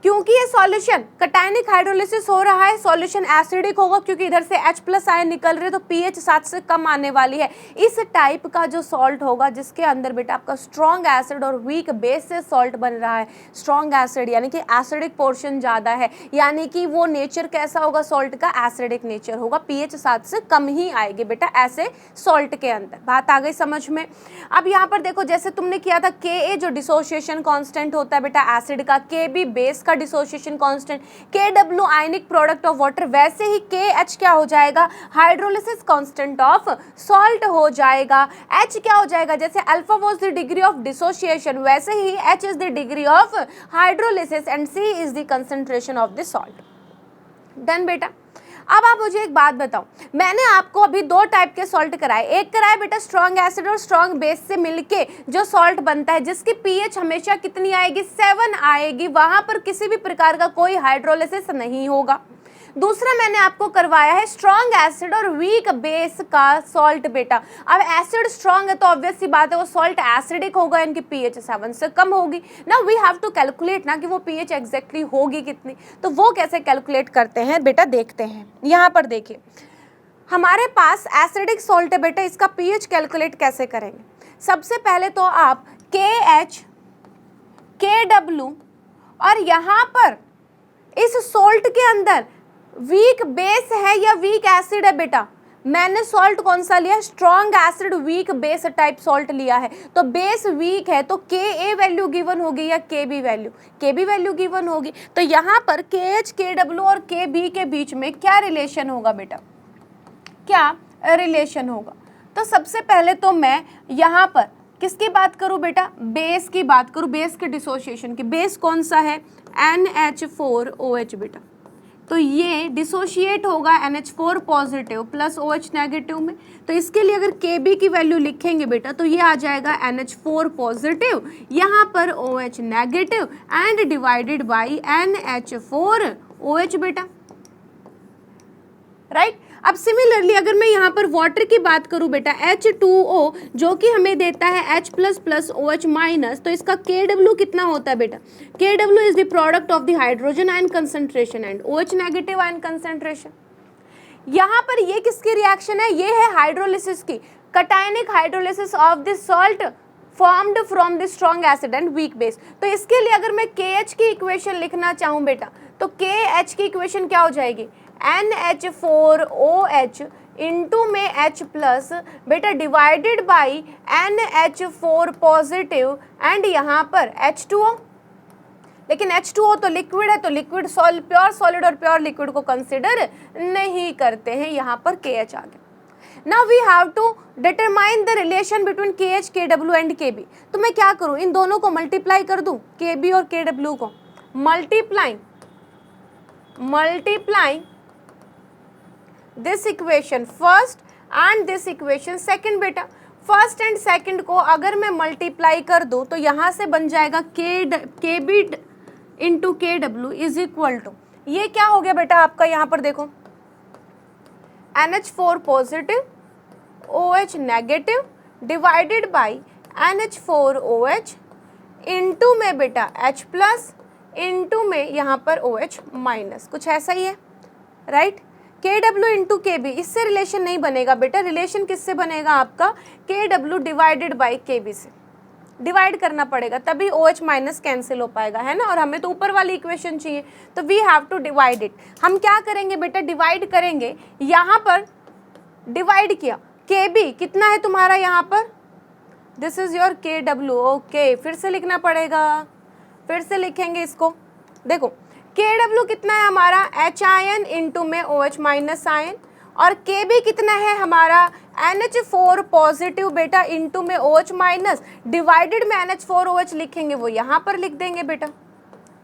क्योंकि ये सॉल्यूशन कटायनिक हाइड्रोलिसिस हो रहा है, सॉल्यूशन एसिडिक होगा क्योंकि इधर से H+ आयन निकल रहे, तो pH 7 से कम आने वाली है। इस टाइप का जो सॉल्ट होगा जिसके अंदर बेटा आपका स्ट्रॉन्ग एसिड और वीक बेस से सॉल्ट बन रहा है, स्ट्रॉन्ग एसिड यानी कि एसिडिक पोर्शन ज़्यादा है, यानी कि वो नेचर कैसा होगा सॉल्ट का? एसिडिक नेचर होगा, pH 7 से कम ही आएगी बेटा ऐसे सॉल्ट के अंदर। बात आ गई समझ में? अब यहाँ पर देखो, जैसे तुमने किया था Ka जो डिसोसिएशन कॉन्स्टेंट होता है बेटा एसिड का, Kb बेस इसका dissociation constant, KW ionic product of water, वैसे ही KH क्या हो जाएगा, हाइड्रोलिसिस कांस्टेंट ऑफ सॉल्ट हो जाएगा। H क्या हो जाएगा, जैसे alpha was the degree of dissociation, वैसे ही H is the degree of hydrolysis and C is the concentration of the salt. Done बेटा। अब आप मुझे एक बात बताओ, मैंने आपको अभी दो टाइप के सॉल्ट कराए, एक कराया बेटा स्ट्रॉन्ग एसिड और स्ट्रॉन्ग बेस से मिलके जो सॉल्ट बनता है, जिसकी पीएच हमेशा कितनी आएगी, 7 आएगी, वहां पर किसी भी प्रकार का कोई हाइड्रोलिसिस नहीं होगा। दूसरा मैंने आपको करवाया है स्ट्रॉन्ग एसिड और वीक बेस का सॉल्ट बेटा। अब एसिड स्ट्रॉन्ग है तो ऑब्वियस सी बात है वो सॉल्ट एसिडिक होगा, इनकी पीएच 7 से कम होगी ना। वी हैव टू कैलकुलेट ना कि वो पीएच एग्जैक्टली होगी कितनी, तो वो कैसे कैलकुलेट करते हैं बेटा, देखते हैं। यहाँ पर देखिए हमारे पास एसिडिक सॉल्ट है बेटा, इसका पीएच कैलकुलेट कैसे करेंगे। सबसे पहले तो आप KH KW और यहाँ पर इस सॉल्ट के अंदर वीक बेस है या वीक एसिड है बेटा, मैंने सॉल्ट कौन सा लिया, strong acid weak base type salt लिया है, तो बेस वीक है तो Ka वैल्यू गिवन होगी या Kb वैल्यू गिवन होगी। तो यहाँ पर KH KW और Kb के बीच में क्या रिलेशन होगा बेटा, क्या रिलेशन होगा। तो सबसे पहले तो मैं यहाँ पर किसकी बात करूँ बेटा, बेस की बात करूँ, बेस के डिसोसिएशन की। बेस कौन सा है, NH4OH बेटा, तो ये डिसोशिएट होगा NH4 positive plus OH negative में। तो इसके लिए अगर Kb की वैल्यू लिखेंगे बेटा तो ये आ जाएगा NH4 पॉजिटिव, यहाँ पर OH negative and divided by NH4OH बेटा, राइट। अब सिमिलरली अगर मैं यहाँ पर वाटर की बात करूँ बेटा, H2O जो कि हमें देता है H plus plus OH minus, तो इसका KW कितना होता है बेटा, KW is the product of the hydrogen ion concentration and OH negative ion concentration. यहाँ पर ये किसकी रिएक्शन है, ये है हाइड्रोलिसिस की, cationic hydrolysis of the salt formed from the strong acid and weak base. तो इसके लिए अगर मैं KH की इक्वेशन लिखना चाहूँ बेटा, तो KH की इक्वेशन क्या हो जाएगी, NH4OH इंटू में H प्लस बेटा divided by NH4 positive and यहाँ पर H2O, लेकिन H2O तो लिक्विड है, तो लिक्विड प्योर सॉलिड और प्योर लिक्विड को कंसिडर नहीं करते हैं, यहाँ पर KH आ गया। Now we have to determine the relation between KH KW and KB। तो मैं क्या करूँ, इन दोनों को मल्टीप्लाई कर दूँ, KB और KW को multiplying this equation first and this equation second बेटा। फर्स्ट एंड सेकंड को अगर मैं मल्टीप्लाई कर दूं तो यहाँ से बन जाएगा KB into KW is equal to, ये क्या हो गया बेटा आपका, यहाँ पर देखो NH4 positive OH negative divided by NH4OH into में बेटा H प्लस इंटू में यहाँ पर OH माइनस, कुछ ऐसा ही है, राइट। KW इंटू KB, इससे रिलेशन नहीं बनेगा बेटा, रिलेशन किससे बनेगा आपका, KW डिवाइडेड बाई KB से, डिवाइड करना पड़ेगा तभी OH माइनस कैंसिल हो पाएगा, है ना। और हमें तो ऊपर वाली इक्वेशन चाहिए, तो we have to divide it. हम क्या करेंगे बेटा, डिवाइड करेंगे, यहाँ पर डिवाइड किया, KB कितना है तुम्हारा यहाँ पर, this is your KW, okay. फिर से लिखना पड़ेगा, फिर से लिखेंगे इसको, देखो KW कितना है हमारा, H आयन इंटू में OH माइनस आयन, और KB कितना है हमारा NH4 पॉजिटिव बेटा इंटू में OH माइनस, डिवाइडेड में NH4OH लिखेंगे वो यहाँ पर लिख देंगे बेटा।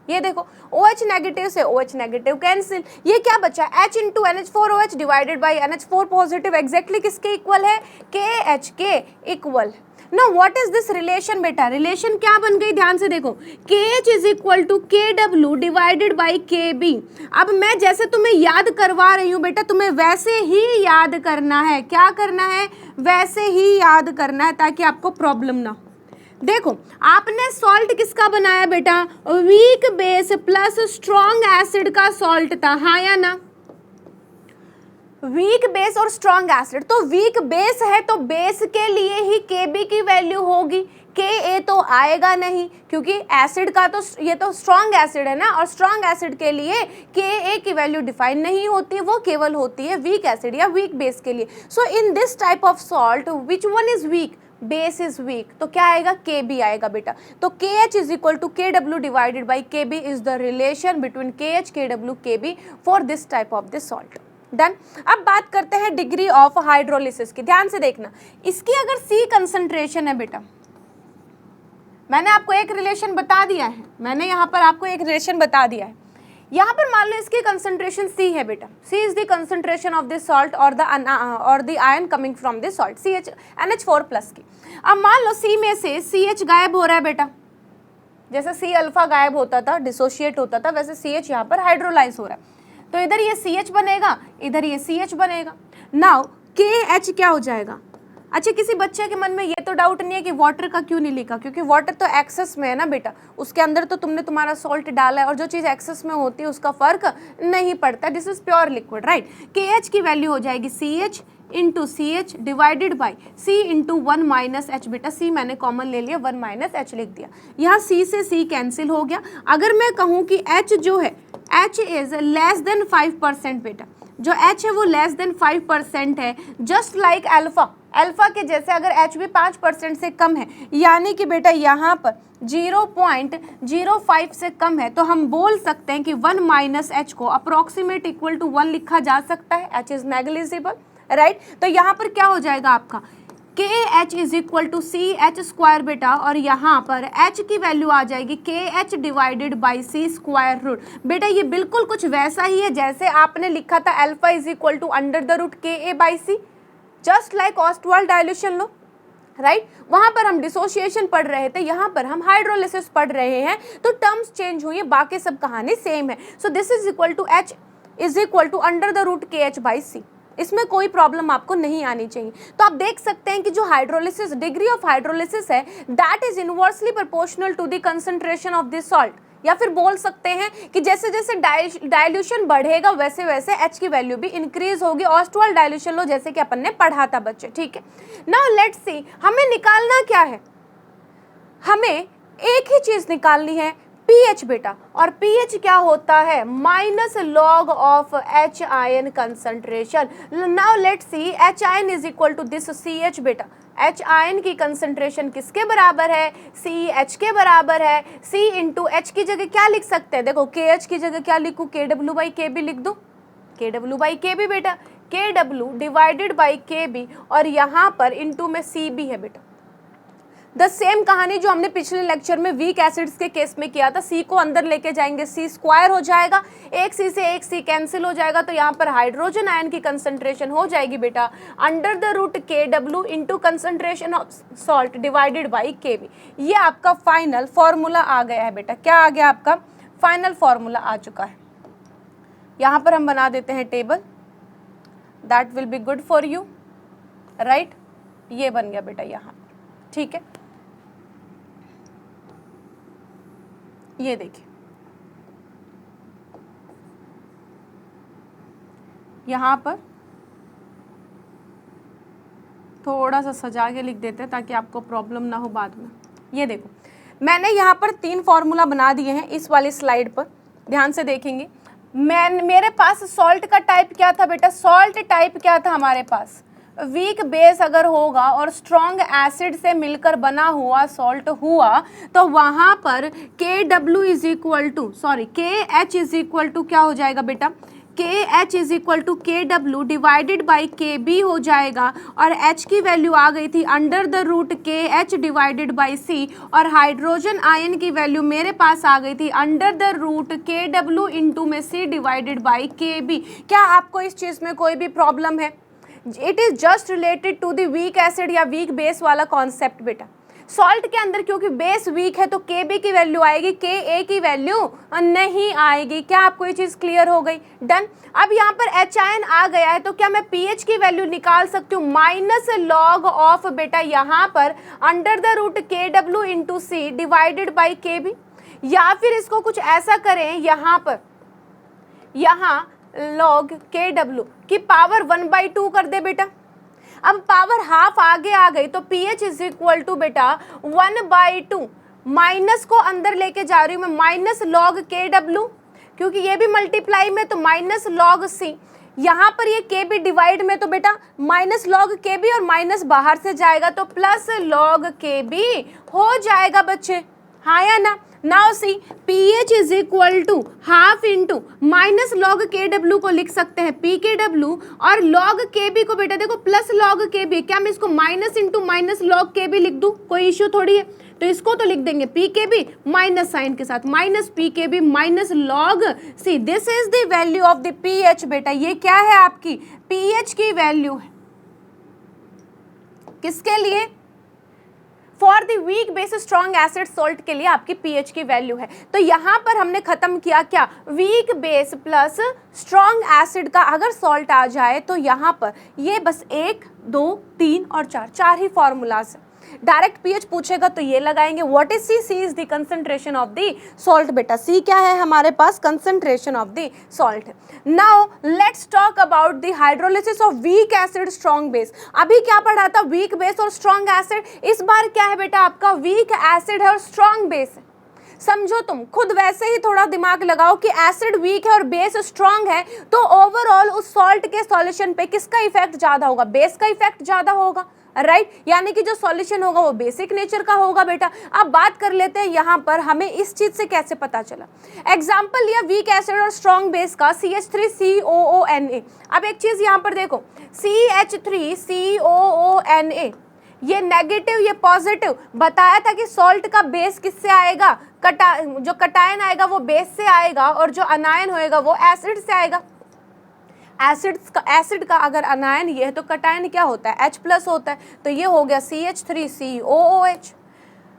ये देखो OH नेगेटिव से OH नेगेटिव कैंसिल, ये क्या बचा, H इंटू NH4OH डिवाइडेड बाई NH4 पॉजिटिव, एग्जैक्टली किसके इक्वल है, KH के इक्वल। Now what is this relation बेटा, रिलेशन क्या बन गई, ध्यान से देखो, KH is equal to KW divided by KB। अब मैं जैसे तुम्हें याद करवा रही हूँ बेटा, तुम्हें वैसे ही याद करना है, क्या करना है, वैसे ही याद करना है ताकि आपको प्रॉब्लम ना हो। देखो आपने सॉल्ट किसका बनाया बेटा, weak base plus strong acid का सॉल्ट था, हाँ या ना, वीक बेस और स्ट्रॉन्ग एसिड। तो वीक बेस है तो बेस के लिए ही KB की वैल्यू होगी, Ka तो आएगा नहीं क्योंकि एसिड का तो ये तो स्ट्रॉन्ग एसिड है ना, और स्ट्रॉन्ग एसिड के लिए Ka की वैल्यू डिफाइन नहीं होती, वो केवल होती है वीक एसिड या वीक बेस के लिए। So in this type of salt which one is weak, base is weak, तो क्या आएगा, के बी आएगा बेटा। तो K H is equal to K W divided by K B is the relation between K H K W K B for this type of this salt. Done. अब बात करते हैं डिग्री ऑफ हाइड्रोलिसिस की। ध्यान से देखना, इसकी अगर सी कंसंट्रेशन है बेटा, मैंने आपको एक रिलेशन बता दिया है, मैंने यहाँ पर आपको एक रिलेशन बता दिया है। यहाँ पर मान लो इसकी कंसंट्रेशन C है बेटा, C is the concentration of this salt और the ion coming from this salt, CH NH4 plus की। अब मान लो C में से CH गायब हो रहा है बेटा, जैसे C अल्फा गायब होता था, डिसोशिएट होता था, वैसे CH यहाँ पर हाइड्रोलाइज हो रहा है, तो इधर ये CH बनेगा, इधर ये CH बनेगा। नाउ KH क्या हो जाएगा। अच्छा, किसी बच्चे के मन में ये तो डाउट नहीं है कि वाटर का क्यों नहीं लिखा, क्योंकि वाटर तो एक्सेस में है ना बेटा, उसके अंदर तो तुमने तुम्हारा सॉल्ट डाला है और जो चीज़ एक्सेस में होती है उसका फर्क नहीं पड़ता, this is pure liquid, right. KH की वैल्यू हो जाएगी CH into CH divided by C into 1 minus H, बेटा C मैंने कॉमन ले लिया, 1 माइनस H लिख दिया, यहाँ C से C कैंसिल हो गया। अगर मैं कहूँ कि H जो है, H इज लेस देन 5% बेटा, जो H है वो लेस देन 5% है, जस्ट लाइक अल्फा, अल्फा के जैसे अगर H भी 5% से कम है, यानी कि बेटा यहाँ पर 0.05 से कम है, तो हम बोल सकते हैं कि 1 माइनस H को अप्रोक्सीमेट इक्वल टू 1 लिखा जा सकता है, H इज नेग्लिजिबल, राइट। तो यहाँ पर क्या हो जाएगा आपका KH is equal to CH square बेटा, और यहाँ पर H की वैल्यू आ जाएगी KH divided by C square root. बेटा ये बिल्कुल कुछ वैसा ही है जैसे आपने लिखा था alpha is equal to under the root KA by C, just like Ostwald dilution law, right. वहां पर हम डिसोसिएशन पढ़ रहे थे, यहाँ पर हम हाइड्रोलिसिस पढ़ रहे हैं, तो टर्म्स चेंज हुई है, बाकी सब कहानी सेम है। So this is equal to H is equal to under the root KH by C, इसमें कोई प्रॉब्लम आपको नहीं आनी चाहिए। तो आप देख सकते हैं कि जो हाइड्रोलिसिस, डिग्री ऑफ हाइड्रोलिसिस है, that is inversely proportional to the concentration of this salt, या फिर बोल सकते हैं कि जैसे जैसे डाइल्यूशन बढ़ेगा वैसे वैसे H की वैल्यू भी इंक्रीज होगी। ऑस्टवाल्ड डाइल्यूशन लो जैसे कि अपन ने पढ़ा था बच्चे, ठीक है। नाउ लेट्स सी, हमें निकालना क्या है, हमें एक ही चीज निकालनी है, pH बेटा, और pH क्या होता है, minus log of H ion concentration. Now let's see, H ion is equal to this CH बेटा, H आयन की कंसंट्रेशन किसके बराबर है, CH के बराबर है। C इंटू H की जगह क्या लिख सकते हैं, देखो KH की जगह क्या लिखूँ, KW बाई KB लिख दो, KW बाई KB बेटा, KW डिवाइडेड बाई KB, और यहाँ पर इंटू में CB है बेटा। द सेम कहानी जो हमने पिछले लेक्चर में वीक एसिड्स के केस में किया था, C को अंदर लेके जाएंगे, C स्क्वायर हो जाएगा, एक C से एक C कैंसिल हो जाएगा, तो यहाँ पर हाइड्रोजन आयन की कंसंट्रेशन हो जाएगी बेटा under the root KW into concentration of salt divided by KB। ये आपका फाइनल फॉर्मूला आ गया है बेटा, क्या आ गया आपका फाइनल फॉर्मूला आ चुका है। यहाँ पर हम बना देते हैं table, that will be good for you, right. ये बन गया बेटा यहाँ, ठीक है। ये देखिए, यहाँ पर थोड़ा सा सजा के लिख देते हैं ताकि आपको प्रॉब्लम ना हो बाद में। ये देखो, मैंने यहाँ पर 3 फॉर्मूला बना दिए हैं इस वाली स्लाइड पर, ध्यान से देखेंगे। मेरे पास सॉल्ट का टाइप क्या था बेटा, सॉल्ट टाइप क्या था हमारे पास, वीक बेस अगर होगा और स्ट्रॉन्ग एसिड से मिलकर बना हुआ सॉल्ट हुआ, तो वहाँ पर KW is equal to KH is equal to क्या हो जाएगा बेटा, KH is equal to KW divided by KB हो जाएगा, और H की वैल्यू आ गई थी under the root KH divided by C, और हाइड्रोजन आयन की वैल्यू मेरे पास आ गई थी under the root KW into में C डिवाइडेड बाई KB। क्या आपको इस चीज़ में कोई भी प्रॉब्लम है? It is just related to the weak acid या वीक बेस वाला कॉन्सेप्ट बेटा। सॉल्ट के अंदर क्योंकि बेस वीक है तो KB की वैल्यू आएगी, KA की वैल्यू नहीं आएगी। क्या आपको ये चीज़ क्लियर हो गई? डन। अब यहाँ पर H आयन आ गया है, तो क्या मैं pH की वैल्यू निकाल सकती हूँ, माइनस लॉग ऑफ बेटा यहाँ पर under the root KW into C divided by KB, या फिर इसको कुछ ऐसा करें, यहाँ पर लॉग KW की पावर 1/2 कर दे बेटा। अब पावर हाफ आगे आ गई तो pH इज इक्वल टू बेटा 1/2, माइनस को अंदर लेके जा रही हूँ मैं, माइनस लॉग KW, क्योंकि ये भी मल्टीप्लाई में, तो माइनस लॉग C, यहाँ पर ये के बी डिवाइड में तो बेटा माइनस लॉग के बी और माइनस बाहर से जाएगा तो प्लस लॉग के बी हो जाएगा बच्चे, हाँ या ना। Now see pH is equal to half into minus log K W को लिख सकते हैं पी के डब्ल्यू, और लॉग के बी को बेटा देखो प्लस लॉग के बी, क्या मैं इसको माइनस इंटू माइनस लॉग के बी लिख दूं, कोई इश्यू थोड़ी है। तो इसको तो लिख देंगे P K B minus sign के साथ, minus p K B minus log C, this is the value of the pH. बेटा ये क्या है, आपकी पीएच की वैल्यू है, किसके लिए, for the week base strong acid salt के लिए आपकी पीएच की वैल्यू है। तो यहाँ पर हमने खत्म किया क्या, week base plus strong acid का अगर सॉल्ट आ जाए तो यहाँ पर ये बस 1 2 3 और 4 ही फॉर्मूलाज है। डायरेक्ट पीएच पूछेगा तो ये लगाएंगे। What is C, C is the concentration of the salt. बेटा सी क्या है हमारे पास, concentration of the salt. Now let's talk about the hydrolysis of weak acid strong base. अभी क्या पढ़ा था, वीक बेस और स्ट्रॉन्ग एसिड, इस बार क्या है बेटा आपका वीक एसिड है और स्ट्रॉन्ग बेस है। समझो तुम खुद वैसे ही थोड़ा दिमाग लगाओ कि एसिड वीक है और बेस स्ट्रॉन्ग है, तो ओवरऑल उस सॉल्ट के सॉल्यूशन पे किसका इफेक्ट ज्यादा होगा, बेस का इफेक्ट ज्यादा होगा, राइट यानी कि जो सॉल्यूशन होगा वो बेसिक नेचर का होगा। बेटा अब बात कर लेते हैं यहाँ पर हमें इस चीज से कैसे पता चला। एग्जाम्पल लिया वीक एसिड और स्ट्रॉन्ग बेस का CH3COONA। अब एक चीज यहाँ पर देखो, CH3COONA ये नेगेटिव ये पॉजिटिव, बताया था कि सॉल्ट का बेस किससे आएगा, जो कटायन आएगा वो बेस से आएगा और जो अनायन होएगा वो एसिड से आएगा। एसिड का अगर अनायन ये है तो कटायन क्या होता है, H+ होता है, तो ये हो गया CH3COOH।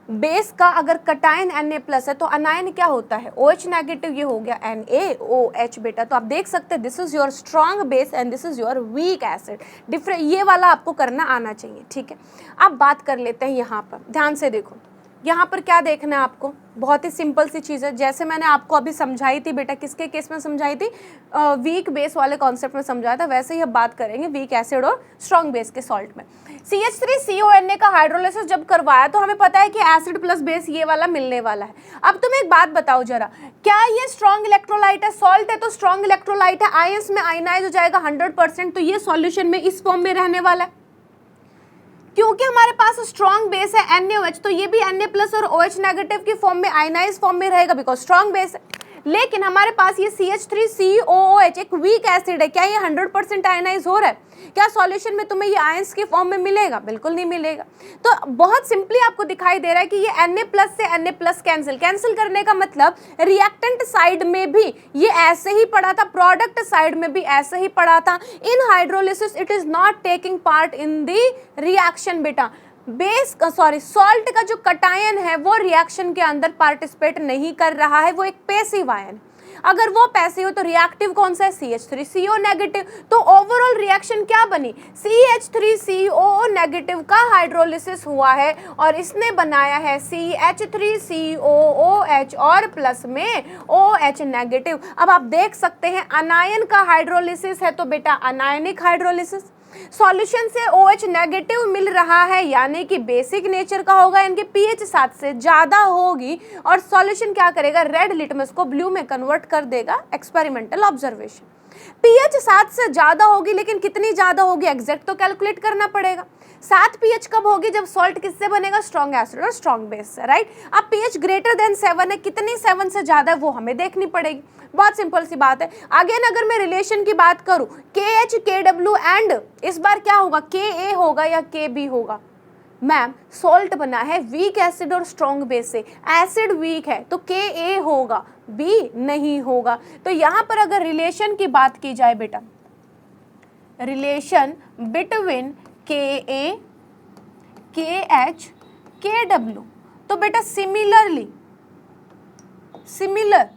बेस का अगर कटायन Na+ है तो अनायन क्या होता है, OH नेगेटिव, ये हो गया NaOH। बेटा तो आप देख सकते हैं this is your strong base and this is your weak acid. Different ये वाला आपको करना आना चाहिए, ठीक है। अब बात कर लेते हैं यहाँ पर, ध्यान से देखो यहाँ पर क्या देखना है आपको, बहुत ही सिंपल सी चीज़ है, जैसे मैंने आपको अभी समझाई थी बेटा, किसके केस में समझाई थी, वीक बेस वाले कॉन्सेप्ट में समझाया था, वैसे ही अब बात करेंगे वीक एसिड और स्ट्रॉन्ग बेस के सॉल्ट में। CH3CONA का हाइड्रोलिसिस जब करवाया तो हमें पता है कि एसिड प्लस बेस ये वाला मिलने वाला है। अब तुम एक बात बताओ जरा, क्या ये स्ट्रॉन्ग इलेक्ट्रोलाइट है, सॉल्ट है तो स्ट्रॉन्ग इलेक्ट्रोलाइट है, आयंस में आयनाइज हो जाएगा 100%, तो ये सॉल्यूशन में इस फॉर्म में रहने वाला है। क्योंकि हमारे पास स्ट्रॉन्ग बेस है NaOH, तो ये भी Na+ और OH नेगेटिव की फॉर्म में आयनाइज फॉर्म में रहेगा बिकॉज स्ट्रॉन्ग बेस है। लेकिन हमारे पास ये CH3COOH एक वीक एसिड है, क्या ये 100% आयनाइज हो रहा है, क्या सॉल्यूशन में तुम्हें ये आयंस की फॉर्म में मिलेगा, बिल्कुल नहीं मिलेगा। तो बहुत सिंपली आपको दिखाई दे रहा है कि ये Na+ से Na+ कैंसिल करने का मतलब रिएक्टेंट साइड में भी ये ऐसे ही पड़ा था, प्रोडक्ट साइड में भी ऐसे ही पड़ा था। In hydrolysis it is not taking part in the reaction. बेटा सॉल्ट का जो कटायन है वो रिएक्शन के अंदर पार्टिसिपेट नहीं कर रहा है, वो एक पैसिव आयन। अगर वो पैसिव हो तो रिएक्टिव कौन सा है, CH3CO नेगेटिव। तो ओवरऑल रिएक्शन क्या बनी, CH3CO नेगेटिव का हाइड्रोलिसिस हुआ है और इसने बनाया है CH3COOH और प्लस में OH नेगेटिव। अब आप देख सकते हैं अनायन का हाइड्रोलिसिस है तो बेटा अनायनिक हाइड्रोलिसिस, सॉल्यूशन से OH नेगेटिव मिल रहा है यानी कि बेसिक नेचर का होगा, इनकी pH 7 से ज़्यादा होगी और सॉल्यूशन क्या करेगा, रेड लिटमस को ब्लू में कन्वर्ट कर देगा। एक्सपेरिमेंटल ऑब्जर्वेशन, pH 7 से ज़्यादा होगी, लेकिन कितनी ज़्यादा होगी एग्जैक्ट तो कैलकुलेट करना पड़ेगा। 7 pH कब होगी, जब सॉल्ट किससे बनेगा, स्ट्रॉन्ग एसिड और स्ट्रॉन्ग बेस से, राइट। अब pH ग्रेटर देन 7 है, कितनी 7 से ज़्यादा है वो हमें देखनी पड़ेगी, बहुत सिंपल सी बात है। अगेन अगर मैं रिलेशन की बात करूं KH KW एंड इस बार क्या होगा, KA होगा या KB होगा, मैम सॉल्ट बना है वीक एसिड और स्ट्रॉन्ग बेस से, एसिड वीक है तो KA होगा, B नहीं होगा। तो यहाँ पर अगर रिलेशन की बात की जाए बेटा, relation between KA KH KW, तो बेटा सिमिलर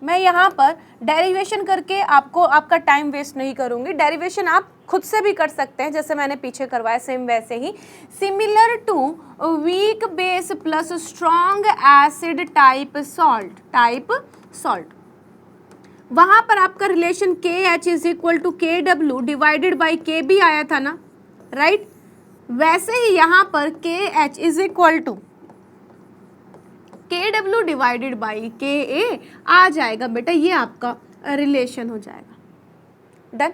मैं यहाँ पर डेरिवेशन करके आपका टाइम वेस्ट नहीं करूँगी, डेरिवेशन आप खुद से भी कर सकते हैं जैसे मैंने पीछे करवाया, सेम वैसे ही। Similar to weak base plus strong acid type salt, वहाँ पर आपका relation KH is equal to KW divided by KB आया था ना, राइट। वैसे ही यहाँ पर KH is equal to KW divided by KA आ जाएगा बेटा, ये आपका रिलेशन हो जाएगा। डन।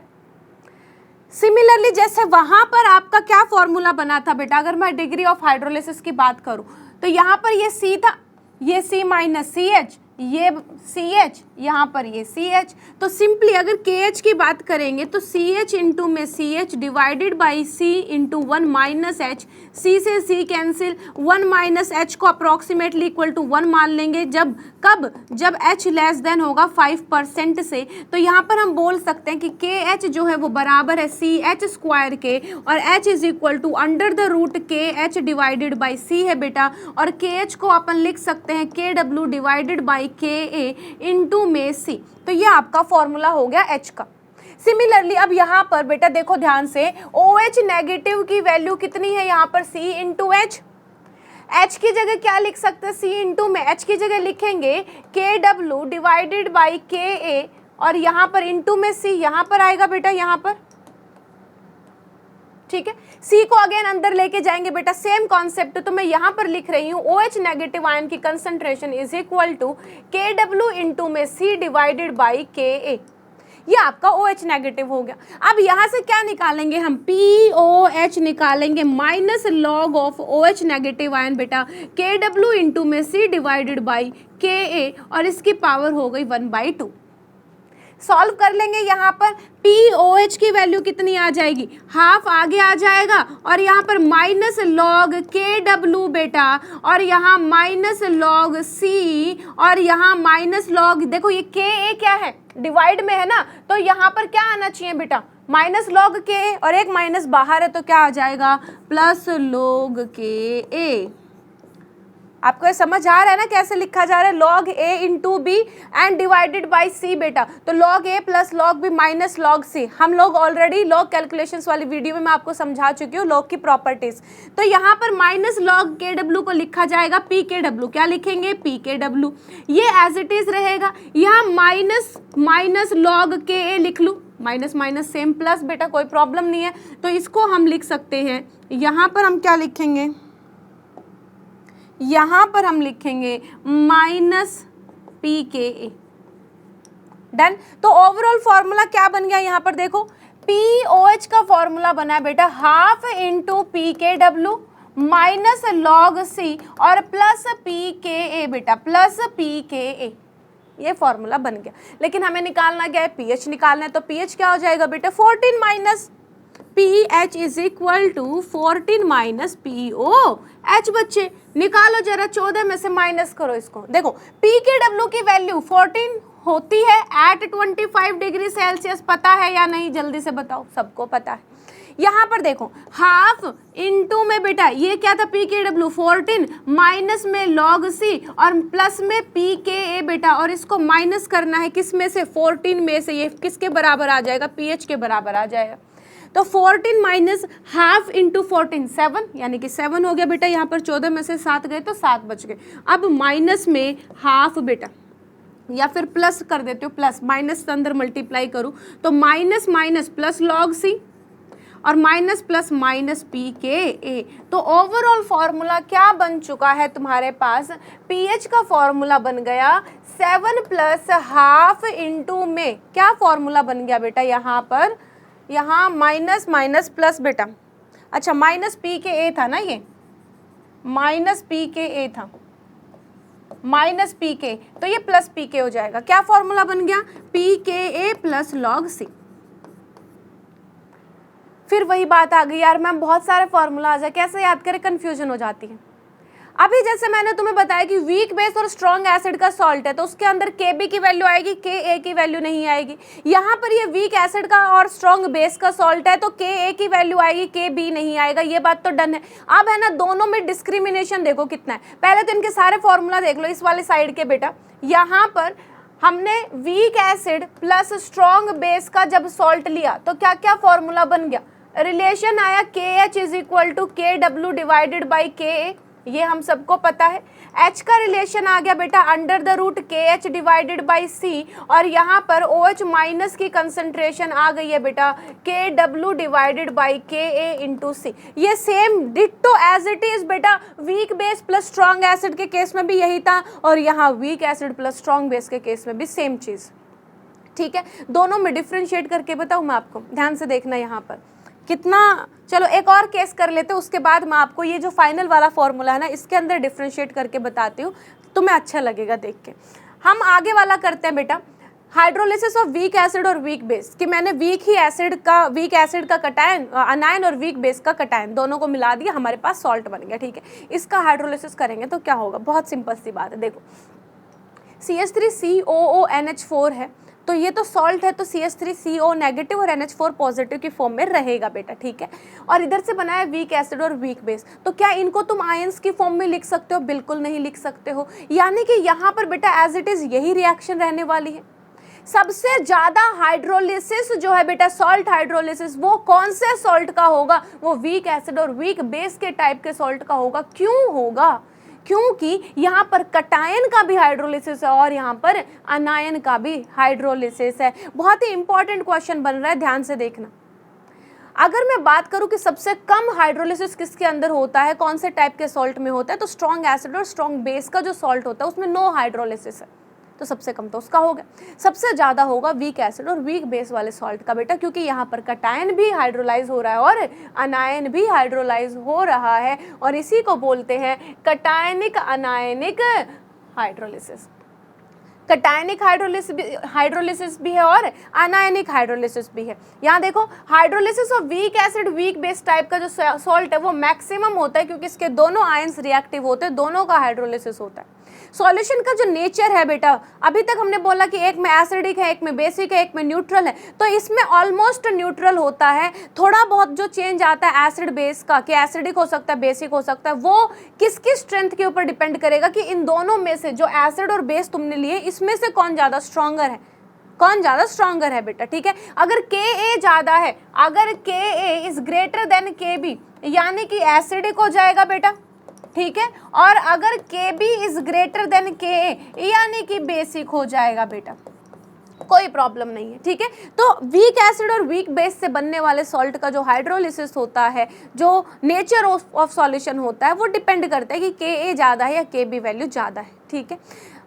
सिमिलरली जैसे वहां पर आपका क्या फॉर्मूला बना था बेटा, अगर मैं डिग्री ऑफ हाइड्रोलिसिस की बात करूं तो यहाँ पर ये C था, ये C माइनस CH, ये CH, यहाँ पर ये CH। तो सिंपली अगर KH की बात करेंगे तो CH इंटू में CH divided by C into 1 minus H, C से C कैंसिल, 1 माइनस H को अप्रॉक्सीमेटली इक्वल टू 1 मान लेंगे जब कब, जब H लेस देन होगा 5% से। तो यहाँ पर हम बोल सकते हैं कि KH जो है वो बराबर है CH स्क्वायर के, और H is equal to under the root KH divided by C है बेटा, और KH को अपन लिख सकते हैं KW divided by KA into में C। तो ये आपका फॉर्मूला हो गया H का। सिमिलरली अब यहाँ पर बेटा देखो ध्यान से, OH नेगेटिव की वैल्यू कितनी है यहाँ पर, C इंटू H। H की जगह क्या लिख सकते हैं, C इंटू में H की जगह लिखेंगे KW डिवाइडेड बाई KA, और यहाँ पर इंटू में C यहाँ पर आएगा बेटा, यहाँ पर, ठीक है। C को अगेन अंदर लेके जाएंगे बेटा, सेम कॉन्सेप्ट। तो मैं यहाँ पर लिख रही हूँ OH नेगेटिव आयन की concentration is equal to KW into में C डिवाइडेड बाई KA। ये आपका OH नेगेटिव हो गया। अब यहाँ से क्या निकालेंगे हम, POH निकालेंगे, minus log of OH negative ion बेटा KW इंटू में C डिवाइडेड बाई KA, और इसकी पावर हो गई 1/2। सॉल्व कर लेंगे, यहाँ पर POH की वैल्यू कितनी आ जाएगी, हाफ आगे आ जाएगा, और यहाँ पर माइनस लॉग KW बेटा, और यहाँ माइनस लॉग C, और यहाँ माइनस लॉग, देखो ये KA क्या है, डिवाइड में है ना, तो यहाँ पर क्या आना चाहिए बेटा, माइनस लॉग KA, और एक माइनस बाहर है तो क्या आ जाएगा, प्लस लॉग KA। आपको ये समझ आ रहा है ना कैसे लिखा जा रहा है, log A into B and divided by C बेटा। तो log A plus log B minus log C, हम लोग ऑलरेडी log कैलकुलेशंस वाली वीडियो में मैं आपको समझा चुकी हूँ log की प्रॉपर्टीज। तो यहाँ पर माइनस log KW को लिखा जाएगा PKW, क्या लिखेंगे PKW, ये एज इट इज रहेगा। यहाँ माइनस log KA लिख लूँ, माइनस माइनस सेम प्लस बेटा, कोई प्रॉब्लम नहीं है। तो इसको हम लिख सकते हैं, यहाँ पर हम क्या लिखेंगे, यहाँ पर हम लिखेंगे माइनस PKA। डन। तो ओवरऑल फॉर्मूला क्या बन गया, यहाँ पर देखो POH का फॉर्मूला बना है बेटा half into PKW minus log C और प्लस PKA बेटा, प्लस PKA। ये फॉर्मूला बन गया। लेकिन हमें निकालना क्या है, pH निकालना है। तो pH क्या हो जाएगा बेटा, 14 minus pH is equal to 14 minus POH। बच्चे निकालो जरा, 14 में से माइनस करो इसको। देखो PKW की वैल्यू 14 होती है एट 25 डिग्री सेल्सियस, पता है या नहीं, जल्दी से बताओ, सबको पता है। यहाँ पर देखो हाफ इंटू में बेटा ये क्या था PKW 14 माइनस में log C और प्लस में PKA बेटा, और इसको माइनस करना है किस में से, 14 में से। ये किसके बराबर आ जाएगा, pH के बराबर आ जाएगा। तो 14 माइनस हाफ इंटू 14 7, यानी कि 7 हो गया बेटा। यहाँ पर 14 में से 7 गए तो 7 बच गए। अब माइनस में हाफ बेटा, या फिर प्लस कर देते हो, प्लस माइनस के अंदर मल्टीप्लाई करूँ तो minus minus plus log C और माइनस प्लस माइनस PKA। तो ओवरऑल फॉर्मूला क्या बन चुका है तुम्हारे पास, pH का फॉर्मूला बन गया 7 प्लस हाफ इंटू में क्या फॉर्मूला बन गया बेटा, यहाँ पर, यहाँ माइनस माइनस प्लस बेटा, अच्छा माइनस PKA था ना, ये माइनस PKA था, माइनस PK, तो ये प्लस PK हो जाएगा। क्या फॉर्मूला बन गया, PKA प्लस log C। फिर वही बात आ गई यार मैम, बहुत सारे फॉर्मूला आ जाए, कैसे याद करें, कंफ्यूजन हो जाती है। अभी जैसे मैंने तुम्हें बताया कि वीक बेस और स्ट्रॉन्ग एसिड का सॉल्ट है तो उसके अंदर Kb की वैल्यू आएगी, Ka की वैल्यू नहीं आएगी। यहाँ पर ये वीक एसिड का और स्ट्रॉन्ग बेस का सॉल्ट है तो Ka की वैल्यू आएगी, Kb नहीं आएगा। ये बात तो डन है। अब है ना, दोनों में डिस्क्रिमिनेशन देखो कितना है। पहले तो इनके सारे फॉर्मूला देख लो इस वाले साइड के बेटा। यहाँ पर हमने week acid plus strong base का जब सॉल्ट लिया तो क्या क्या फॉर्मूला बन गया, रिलेशन आया KH is equal to KW divided by KA, ये हम सबको पता है। H का रिलेशन आ गया बेटा under the root KH divided by C, और यहाँ पर OH माइनस की कंसंट्रेशन आ गई है बेटा KW divided by KA into C। ये same ditto as it is बेटा, weak base plus strong acid के केस में भी यही था, और यहाँ weak acid plus strong base के केस में भी सेम चीज। ठीक है, दोनों में डिफ्रेंशिएट करके बताऊँ मैं आपको, ध्यान से देखना यहाँ पर कितना। चलो एक और केस कर लेते हैं, उसके बाद मैं आपको ये जो फाइनल वाला फॉर्मूला है ना इसके अंदर डिफ्रेंशिएट करके बताती हूँ, तुम्हें अच्छा लगेगा देख के। हम आगे वाला करते हैं बेटा, हाइड्रोलिसिस ऑफ वीक एसिड और वीक बेस, कि मैंने वीक एसिड का कटायन अनायन और वीक बेस का कटायन दोनों को मिला दिया, हमारे पास सॉल्ट बन गया। ठीक है, इसका हाइड्रोलिसिस करेंगे तो क्या होगा, बहुत सिंपल सी बात है। देखो CH3COONH4 है, तो ये तो सॉल्ट है, तो CH3CO नेगेटिव और NH4 पॉजिटिव की फॉर्म में रहेगा बेटा। ठीक है, और इधर से बना है वीक एसिड और वीक बेस, तो क्या इनको तुम आयंस की फॉर्म में लिख सकते हो, बिल्कुल नहीं लिख सकते हो। यानी कि यहाँ पर बेटा एज इट इज यही रिएक्शन रहने वाली है। सबसे ज्यादा हाइड्रोलिसिस जो है बेटा, सॉल्ट हाइड्रोलिसिस, वो कौन से सॉल्ट का होगा, वो वीक एसिड और वीक बेस के टाइप के सॉल्ट का होगा। क्यों होगा, क्योंकि यहाँ पर कटायन का भी हाइड्रोलिसिस है और यहाँ पर अनायन का भी हाइड्रोलिसिस है। बहुत ही इंपॉर्टेंट क्वेश्चन बन रहा है, ध्यान से देखना। अगर मैं बात करूं कि सबसे कम हाइड्रोलिसिस किसके अंदर होता है, कौन से टाइप के सॉल्ट में होता है, तो स्ट्रॉन्ग एसिड और स्ट्रॉन्ग बेस का जो सॉल्ट होता है उसमें नो हाइड्रोलिसिस है, तो सबसे कम तो उसका होगा। सबसे ज्यादा होगा वीक एसिड और वीक बेस वाले सॉल्ट का बेटा, क्योंकि यहाँ पर कटायन भी हाइड्रोलाइज हो रहा है और अनायन भी हाइड्रोलाइज हो रहा है, और इसी को बोलते हैं cationic anionic hydrolysis. Cationic hydrolysis भी है और अनायनिक हाइड्रोलिसिस भी है। यहाँ देखो, hydrolysis of weak acid weak base type का जो सॉल्ट है वो मैक्सिमम होता है, क्योंकि इसके दोनों आयंस रिएक्टिव होते हैं, दोनों का हाइड्रोलिसिस होता है। सॉल्यूशन का जो नेचर है बेटा, अभी तक हमने बोला कि एक में एसिडिक है, एक में बेसिक है, एक में न्यूट्रल है, तो इसमें ऑलमोस्ट न्यूट्रल होता है। थोड़ा बहुत जो चेंज आता है एसिड बेस का, कि एसिडिक हो सकता है, बेसिक हो सकता है, वो किसकी स्ट्रेंथ के ऊपर डिपेंड करेगा कि इन दोनों में से जो एसिड और बेस तुमने लिए इसमें से कौन ज्यादा स्ट्रॉन्गर है, कौन ज्यादा स्ट्रॉन्गर है बेटा। ठीक है, अगर Ka ज्यादा है, अगर Ka is greater than Kb, यानी कि एसिडिक हो जाएगा बेटा। ठीक है, और अगर Kb is greater than Ka, यानी कि बेसिक हो जाएगा बेटा, कोई प्रॉब्लम नहीं है। ठीक है, तो वीक एसिड और वीक बेस से बनने वाले सॉल्ट का जो हाइड्रोलिसिस होता है, जो नेचर ऑफ सॉल्यूशन होता है, वो डिपेंड करता है कि Ka ज़्यादा है या Kb वैल्यू ज़्यादा है। ठीक है,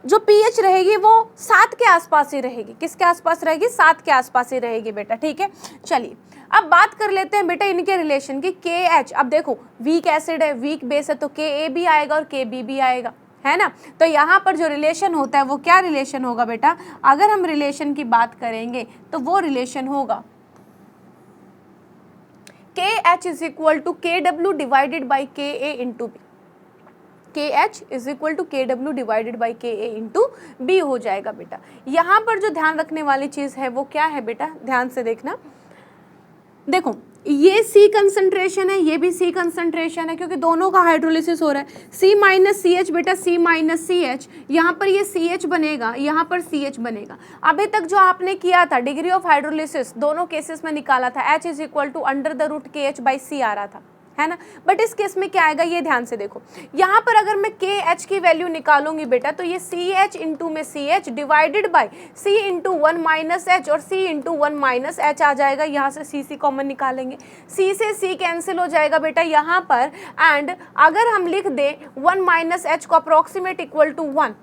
जो pH रहेगी वो 7 के आसपास ही रहेगी। किसके आसपास रहेगी, 7 के आसपास ही रहेगी बेटा। ठीक है, चलिए अब बात कर लेते हैं बेटा इनके रिलेशन की। KH, अब देखो वीक एसिड है, वीक बेस है, तो Ka भी आएगा और Kb भी आएगा, है ना। तो यहाँ पर जो रिलेशन होता है वो क्या रिलेशन होगा बेटा, अगर हम रिलेशन की बात करेंगे तो वो रिलेशन होगा KH is equal to KW divided by Ka into B. KH is equal to KW divided by Ka into B हो जाएगा बेटा। यहाँ पर जो ध्यान रखने वाली चीज़ है वो क्या है बेटा, ध्यान से देखना। देखो ये C कंसंट्रेशन है, ये भी C कंसंट्रेशन है, क्योंकि दोनों का हाइड्रोलिसिस हो रहा है। C माइनस सी एच बेटा, C माइनस सी एच, यहाँ पर ये CH बनेगा, यहाँ पर CH बनेगा। अभी तक जो आपने किया था डिग्री ऑफ हाइड्रोलिसिस दोनों केसेस में निकाला था, H is equal to under the root KH by C आ रहा था, है ना। बट इस केस में क्या आएगा ये ध्यान से देखो, यहाँ पर अगर मैं KH की वैल्यू निकालूंगी बेटा, तो ये CH इंटू में CH divided by C into 1 minus H और C इंटू 1 माइनस H आ जाएगा। यहाँ से C कॉमन निकालेंगे, C से C कैंसिल हो जाएगा बेटा यहाँ पर। एंड अगर हम लिख दे 1 माइनस H को अप्रोक्सीमेट इक्वल टू 1,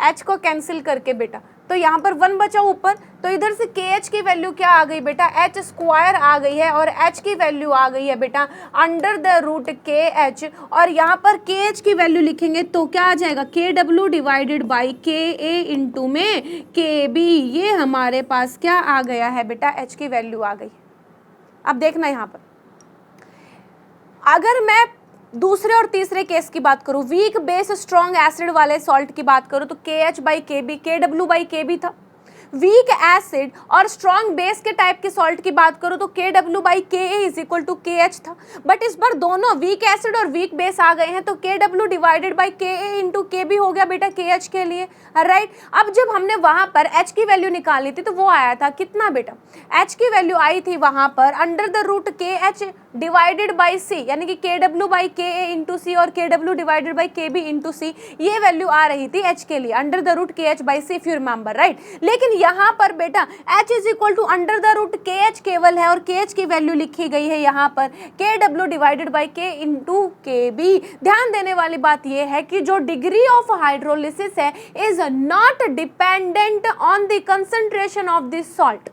H को कैंसिल करके बेटा, तो यहाँ पर 1 बचा ऊपर, तो इधर से KH की वैल्यू क्या आ गई बेटा, H स्क्वायर आ गई है, और H की वैल्यू आ गई है बेटा अंडर द रूट KH, और यहाँ पर KH की वैल्यू लिखेंगे तो क्या आ जाएगा, KW divided by KA into में KB। ये हमारे पास क्या आ गया है बेटा, H की वैल्यू आ गई। अब देखना यहाँ पर, अगर मैं दूसरे और तीसरे केस की बात करूं, वीक बेस स्ट्रॉन्ग एसिड वाले सॉल्ट की बात करूं, तो KH by KB, KW by KB था। वीक एसिड और स्ट्रॉन्ग बेस के टाइप के सॉल्ट की बात करूं तो KW by KA is equal to KH था। बट इस बार दोनों वीक एसिड और वीक बेस आ गए हैं, तो KW divided by KA into KB हो गया बेटा KH के लिए, राइट। अब जब हमने वहां पर H की वैल्यू निकाली थी तो वो आया था कितना बेटा, H की वैल्यू आई थी वहां पर under the root KH divided by C, यानी कि KW by KA into C और KW divided by KB into C, ये वैल्यू आ रही थी H के लिए under the root KH by C, if you remember, right. लेकिन यहाँ पर बेटा h is equal to under the root K H केवल है और के एच की वैल्यू लिखी गई है यहाँ पर के डब्ल्यू डिवाइडेड बाई के इंटू के बी। ध्यान देने वाली बात यह है कि जो डिग्री ऑफ हाइड्रोलिसिस है is not dependent on the concentration of the salt.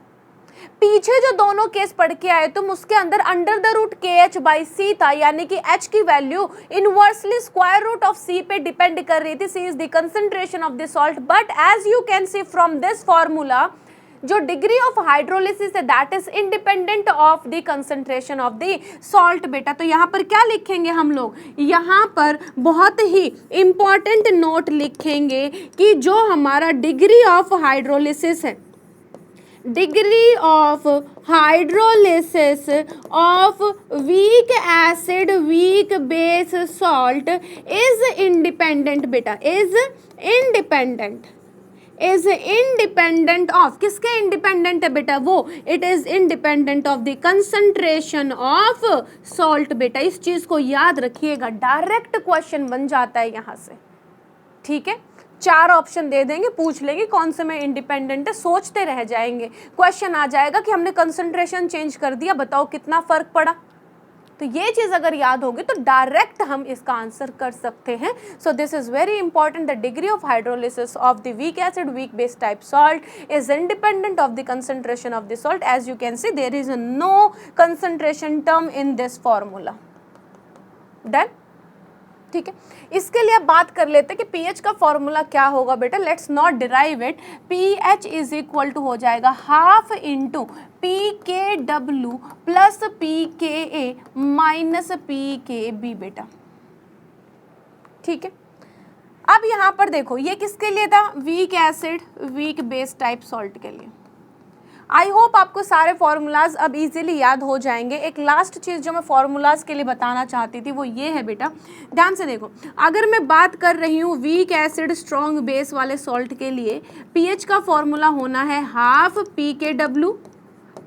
पीछे जो दोनों केस पढ़ के आए तुम उसके अंदर under the root K H by C था, यानी कि एच की value inversely square root of C पे डिपेंड कर रही थी। C is the concentration of the salt, but as you can see from this formula जो डिग्री ऑफ हाइड्रोलिसिस है that is independent of the concentration of the salt. बेटा तो यहाँ पर क्या लिखेंगे हम लोग, यहाँ पर बहुत ही इंपॉर्टेंट नोट लिखेंगे कि जो हमारा डिग्री ऑफ हाइड्रोलिसिस है, degree of hydrolysis of weak acid weak base salt is independent. बेटा इज इंडिपेंडेंट ऑफ, किसके इंडिपेंडेंट है बेटा वो, it is independent of the concentration of salt. बेटा इस चीज को याद रखिएगा, डायरेक्ट क्वेश्चन बन जाता है यहाँ से, ठीक है। 4 ऑप्शन दे देंगे, पूछ लेंगे कौन से में इंडिपेंडेंट है, सोचते रह जाएंगे, क्वेश्चन आ जाएगा कि हमने कंसंट्रेशन चेंज कर दिया, बताओ कितना फर्क पड़ा। तो ये चीज अगर याद होगी तो डायरेक्ट हम इसका आंसर कर सकते हैं। So this is very important, the degree of hydrolysis of the weak acid weak base type salt is independent of the concentration of the salt. As you can see there is no concentration term in this formula. Done, ठीक है। इसके लिए अब बात कर लेते हैं कि पीएच का फॉर्मूला क्या होगा। बेटा let's not derive it, pH is equal to हो जाएगा half into p K W plus p K A minus p K B. बेटा ठीक है। अब यहाँ पर देखो ये किसके लिए था, weak acid weak base type salt के लिए। आई होप आपको सारे फॉर्मूलाज अब इजीली याद हो जाएंगे। एक लास्ट चीज़ जो मैं फॉर्मूलाज के लिए बताना चाहती थी वो ये है बेटा, ध्यान से देखो, अगर मैं बात कर रही हूँ वीक एसिड स्ट्रॉन्ग बेस वाले सॉल्ट के लिए, पीएच का फॉर्मूला होना है half P K W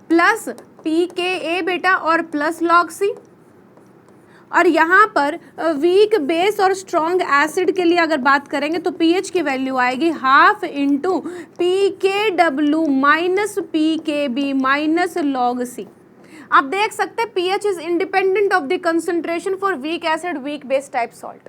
plus p K ए बेटा और प्लस लॉग सी। और यहाँ पर वीक बेस और स्ट्रॉन्ग एसिड के लिए अगर बात करेंगे तो पीएच की वैल्यू आएगी half into p K W minus p K B minus log सी। आप देख सकते हैं pH is independent of the concentration for week acid weak base type salt.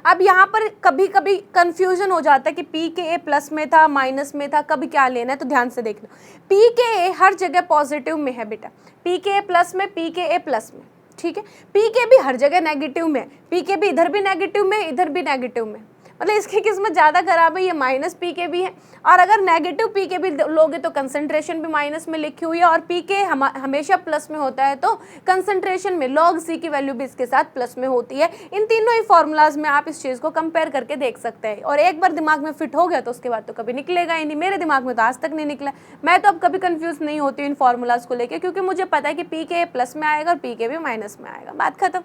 अब यहाँ पर कभी कभी कंफ्यूजन हो जाता है कि पी के ए प्लस में था माइनस में था, कभी क्या लेना है, तो ध्यान से देखना, पी के ए हर जगह पॉजिटिव में है बेटा, पी के ए प्लस में, पी के ए प्लस में, ठीक है। पी के भी हर जगह नेगेटिव में, पी के भी इधर भी नेगेटिव में इधर भी नेगेटिव में, मतलब इसकी किस्मत ज़्यादा खराब है, ये माइनस पी के भी है। और अगर नेगेटिव पी के भी लोगे तो कंसंट्रेशन भी माइनस में लिखी हुई है, और पी के हमेशा प्लस में होता है तो कंसंट्रेशन में लॉग सी की वैल्यू भी इसके साथ प्लस में होती है। इन तीनों ही फॉर्मूलाज में आप इस चीज़ को कंपेयर करके देख सकते हैं, और एक बार दिमाग में फिट हो गया तो उसके बाद तो कभी निकलेगा ही नहीं। मेरे दिमाग में तो आज तक नहीं निकला, मैं तो अब कभी कंफ्यूज नहीं होती इन फॉर्मूलाज को लेकर, क्योंकि मुझे पता है कि पी के प्लस में आएगा और पी के भी माइनस में आएगा, बात खत्म,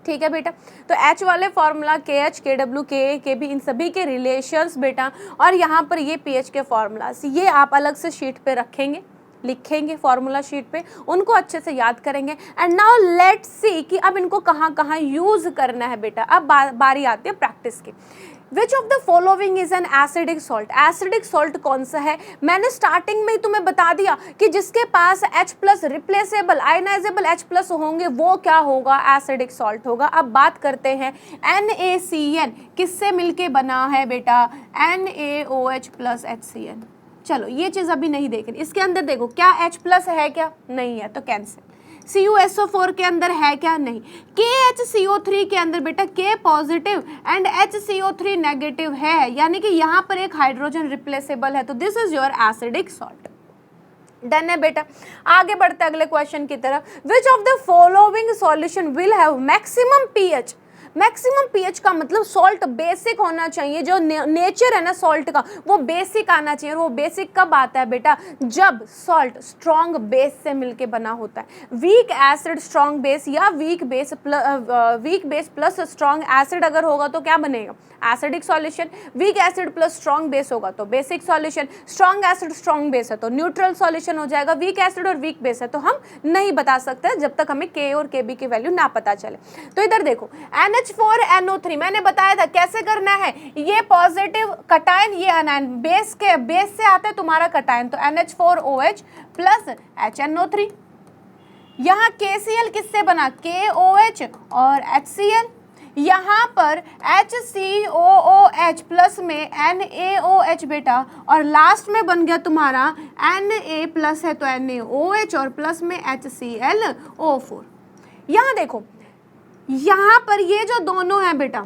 ठीक है बेटा। तो एच वाले फॉर्मूला के H K W K be in सभी के रिलेशंस बेटा, और यहाँ पर ये पी एच के फॉर्मूलाज ये आप अलग से शीट पे रखेंगे, लिखेंगे फॉर्मूला शीट पे, उनको अच्छे से याद करेंगे। एंड नाउ लेट्स सी कि अब इनको कहाँ कहाँ यूज करना है बेटा। अब बारी आती है प्रैक्टिस की। Which of the following is an acidic salt, acidic salt कौन सा है। मैंने स्टार्टिंग में ही तुम्हें बता दिया कि जिसके पास H plus replaceable ionisable H plus होंगे वो क्या होगा, एसिडिक सॉल्ट होगा। अब बात करते हैं NaCN किससे मिलके बना है बेटा, NaOH प्लस HCN। चलो ये चीज़ अभी नहीं देखनी, इसके अंदर देखो क्या H प्लस है क्या, नहीं है तो कैंसिल। CuSO4 के अंदर है क्या, नहीं। KHCO3 के अंदर बेटा K positive and HCO3 negative है, यानी कि यहाँ पर एक हाइड्रोजन रिप्लेसेबल है, तो this is your acidic salt. Done है बेटा। आगे बढ़ते अगले क्वेश्चन की तरफ। Which of the following solution will have maximum pH. Maximum pH का मतलब सॉल्ट बेसिक होना चाहिए, जो नेचर है ना सॉल्ट का वो बेसिक आना चाहिए। और वो बेसिक कब आता है बेटा, जब सॉल्ट स्ट्रॉन्ग बेस से मिलके बना होता है। वीक एसिड स्ट्रॉन्ग बेस या weak base plus strong acid अगर होगा तो क्या बनेगा, acidic solution. Week acid plus strong base होगा तो basic solution. Strong acid strong base है तो न्यूट्रल सॉल्यूशन हो जाएगा। वीक एसिड और वीक बेस है तो हम नहीं बता सकते जब तक हमें के और के बी की वैल्यू ना पता चले। तो इधर देखो NH4NO3 मैंने बताया था कैसे करना है, ये पॉजिटिव कटायन, ये अनायन, बेस से आता है तुम्हारा कटायन, तो NH4OH प्लस HNO3। यहाँ KCl किससे बना, KOH और HCl, यहाँ पर HCOOH प्लस में NaOH बेटा, और लास्ट में बन गया तुम्हारा Na प्लस है तो NaOH और प्लस में HClO4। यहाँ देखो, यहाँ पर ये जो दोनों हैं बेटा,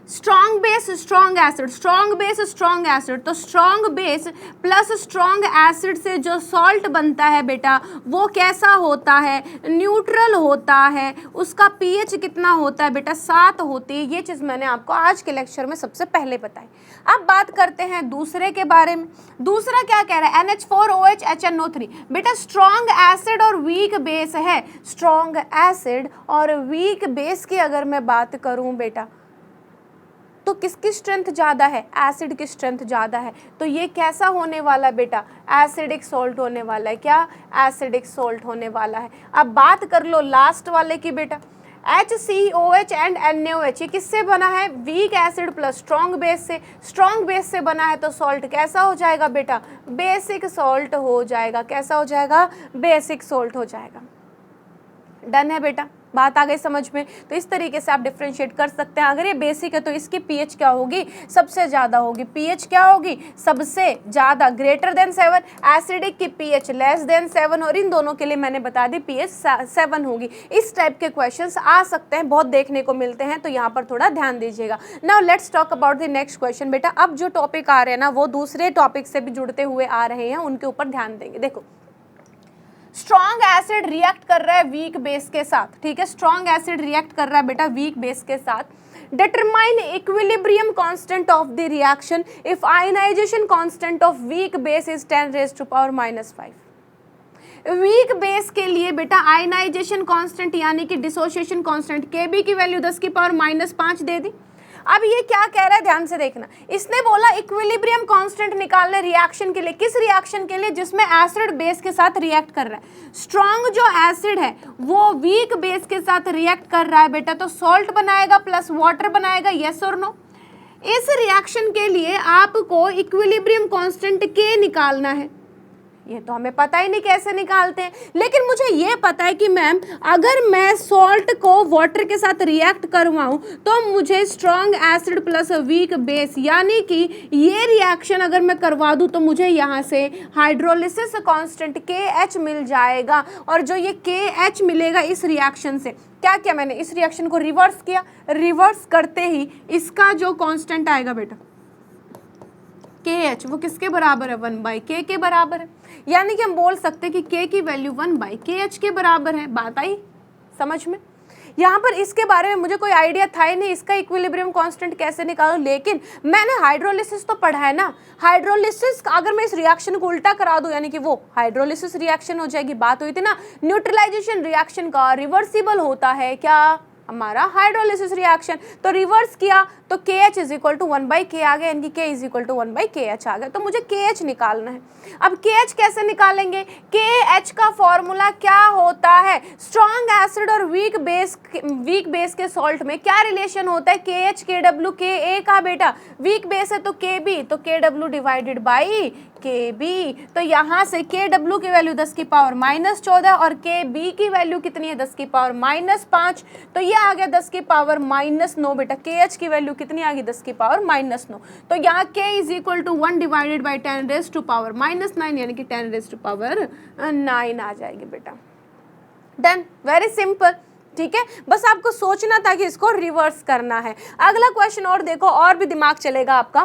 strong base strong acid, strong base strong acid, तो strong base plus strong acid से जो सॉल्ट बनता है बेटा वो कैसा होता है, न्यूट्रल होता है। उसका पीएच कितना होता है बेटा, 7 होती है। ये चीज़ मैंने आपको आज के लेक्चर में सबसे पहले बताई। अब बात करते हैं दूसरे के बारे में। दूसरा क्या कह रहा है, NH4OH HNO3 बेटा स्ट्रॉन्ग एसिड और वीक बेस है। स्ट्रॉन्ग एसिड और वीक बेस की अगर मैं बात करूं बेटा, तो किसकी स्ट्रेंथ ज़्यादा है, एसिड की स्ट्रेंथ ज़्यादा है, तो ये कैसा होने वाला है बेटा, एसिडिक सोल्ट होने वाला है। क्या, एसिडिक सोल्ट होने वाला है। अब बात कर लो लास्ट वाले की बेटा, HCOH एंड NaOH, ये किससे बना है, weak acid plus strong base से। स्ट्रॉन्ग बेस से बना है तो सॉल्ट कैसा हो जाएगा बेटा, बेसिक सॉल्ट हो जाएगा। कैसा हो जाएगा, बेसिक सॉल्ट हो जाएगा। डन है बेटा, बात आ गई समझ में। तो इस तरीके से आप डिफ्रेंशिएट कर सकते हैं। अगर ये बेसिक है तो इसकी पीएच क्या होगी, सबसे ज़्यादा होगी। पीएच क्या होगी, सबसे ज़्यादा, ग्रेटर देन 7। एसिडिक की पीएच लेस देन 7, और इन दोनों के लिए मैंने बता दी पीएच 7 होगी। इस टाइप के क्वेश्चंस आ सकते हैं, बहुत देखने को मिलते हैं, तो यहाँ पर थोड़ा ध्यान दीजिएगा। Now let's talk about the next question बेटा। अब जो टॉपिक आ रहे हैं ना वो दूसरे टॉपिक से भी जुड़ते हुए आ रहे हैं, उनके ऊपर ध्यान देंगे। देखो, स्ट्रॉन्ग एसिड रिएक्ट कर रहा है वीक बेस के साथ, ठीक है, स्ट्रॉन्ग एसिड रिएक्ट कर रहा है बेटा वीक बेस के साथ। Determine equilibrium constant of the reaction if ionisation constant of weak base is 10⁻⁵। Weak base के लिए बेटा आयनाइजेशन कांस्टेंट यानी कि डिसोसिएशन कांस्टेंट Kb की वैल्यू 10⁻⁵ दे दी। अब ये क्या कह रहा है, ध्यान से देखना। इसने बोला इक्विलिब्रियम कांस्टेंट निकालने रिएक्शन के लिए। किस रिएक्शन के लिए, जिसमें एसिड बेस के साथ रिएक्ट कर रहा है। स्ट्रॉन्ग जो एसिड है वो वीक बेस के साथ रिएक्ट कर रहा है बेटा, तो सॉल्ट बनाएगा प्लस वाटर बनाएगा, यस और नो। इस रिएक्शन के लिए आपको इक्विलिब्रियम कांस्टेंट K निकालना है। ये तो हमें पता ही नहीं कैसे निकालते हैं, लेकिन मुझे ये पता है कि मैम अगर मैं सॉल्ट को वाटर के साथ रिएक्ट करवाऊं तो मुझे strong acid plus weak base यानी कि ये रिएक्शन अगर मैं करवा दूं तो मुझे यहाँ से हाइड्रोलिसिस कांस्टेंट KH मिल जाएगा। और जो ये KH मिलेगा इस रिएक्शन से, क्या किया मैंने, इस रिएक्शन को रिवर्स किया। रिवर्स करते ही इसका जो कांस्टेंट आएगा बेटा KH, वो किसके बराबर है, 1/K के बराबर है। यानी कि हम बोल सकते हैं कि K की वैल्यू 1/KH के बराबर है। बात आई समझ में। यहाँ पर इसके बारे में मुझे कोई आइडिया था ही नहीं, इसका इक्विलिब्रियम कांस्टेंट कैसे निकालूं, लेकिन मैंने हाइड्रोलिसिस तो पढ़ा है ना। हाइड्रोलिसिस अगर मैं इस रिएक्शन को उल्टा करा दूं यानी कि वो हाइड्रोलिसिस रिएक्शन हो जाएगी। बात हुई थी ना, न्यूट्रलाइजेशन रिएक्शन का रिवर्सिबल होता है क्या, हमारा हाइड्रोलिसिस रिएक्शन। तो रिवर्स किया तो KH is equal to 1/K आ गया, यानी कि K is equal to 1/KH आ गया। तो मुझे KH निकालना है। अब KH कैसे निकालेंगे, KH का फॉर्मूला क्या होता है, स्ट्रॉन्ग एसिड और वीक बेस के सॉल्ट में क्या रिलेशन होता है, KH KW Ka का बेटा, वीक बेस है तो Kb, तो KW डिवाइडेड बाई Kb। तो यहाँ से KW की वैल्यू 10⁻⁻14 और Kb की वैल्यू कितनी है, 10⁻⁻5। तो ये आ गया 10⁻⁻9 बेटा। KH की वैल्यू कितनी आ गई, 10⁻⁻9। तो यहाँ K is equal to 1 divided by 10⁻⁻9 यानी कि 10⁻9 आ जाएगी बेटा। डन, वेरी सिंपल, ठीक है। बस आपको सोचना था कि इसको रिवर्स करना है। अगला क्वेश्चन और देखो, और भी दिमाग चलेगा आपका।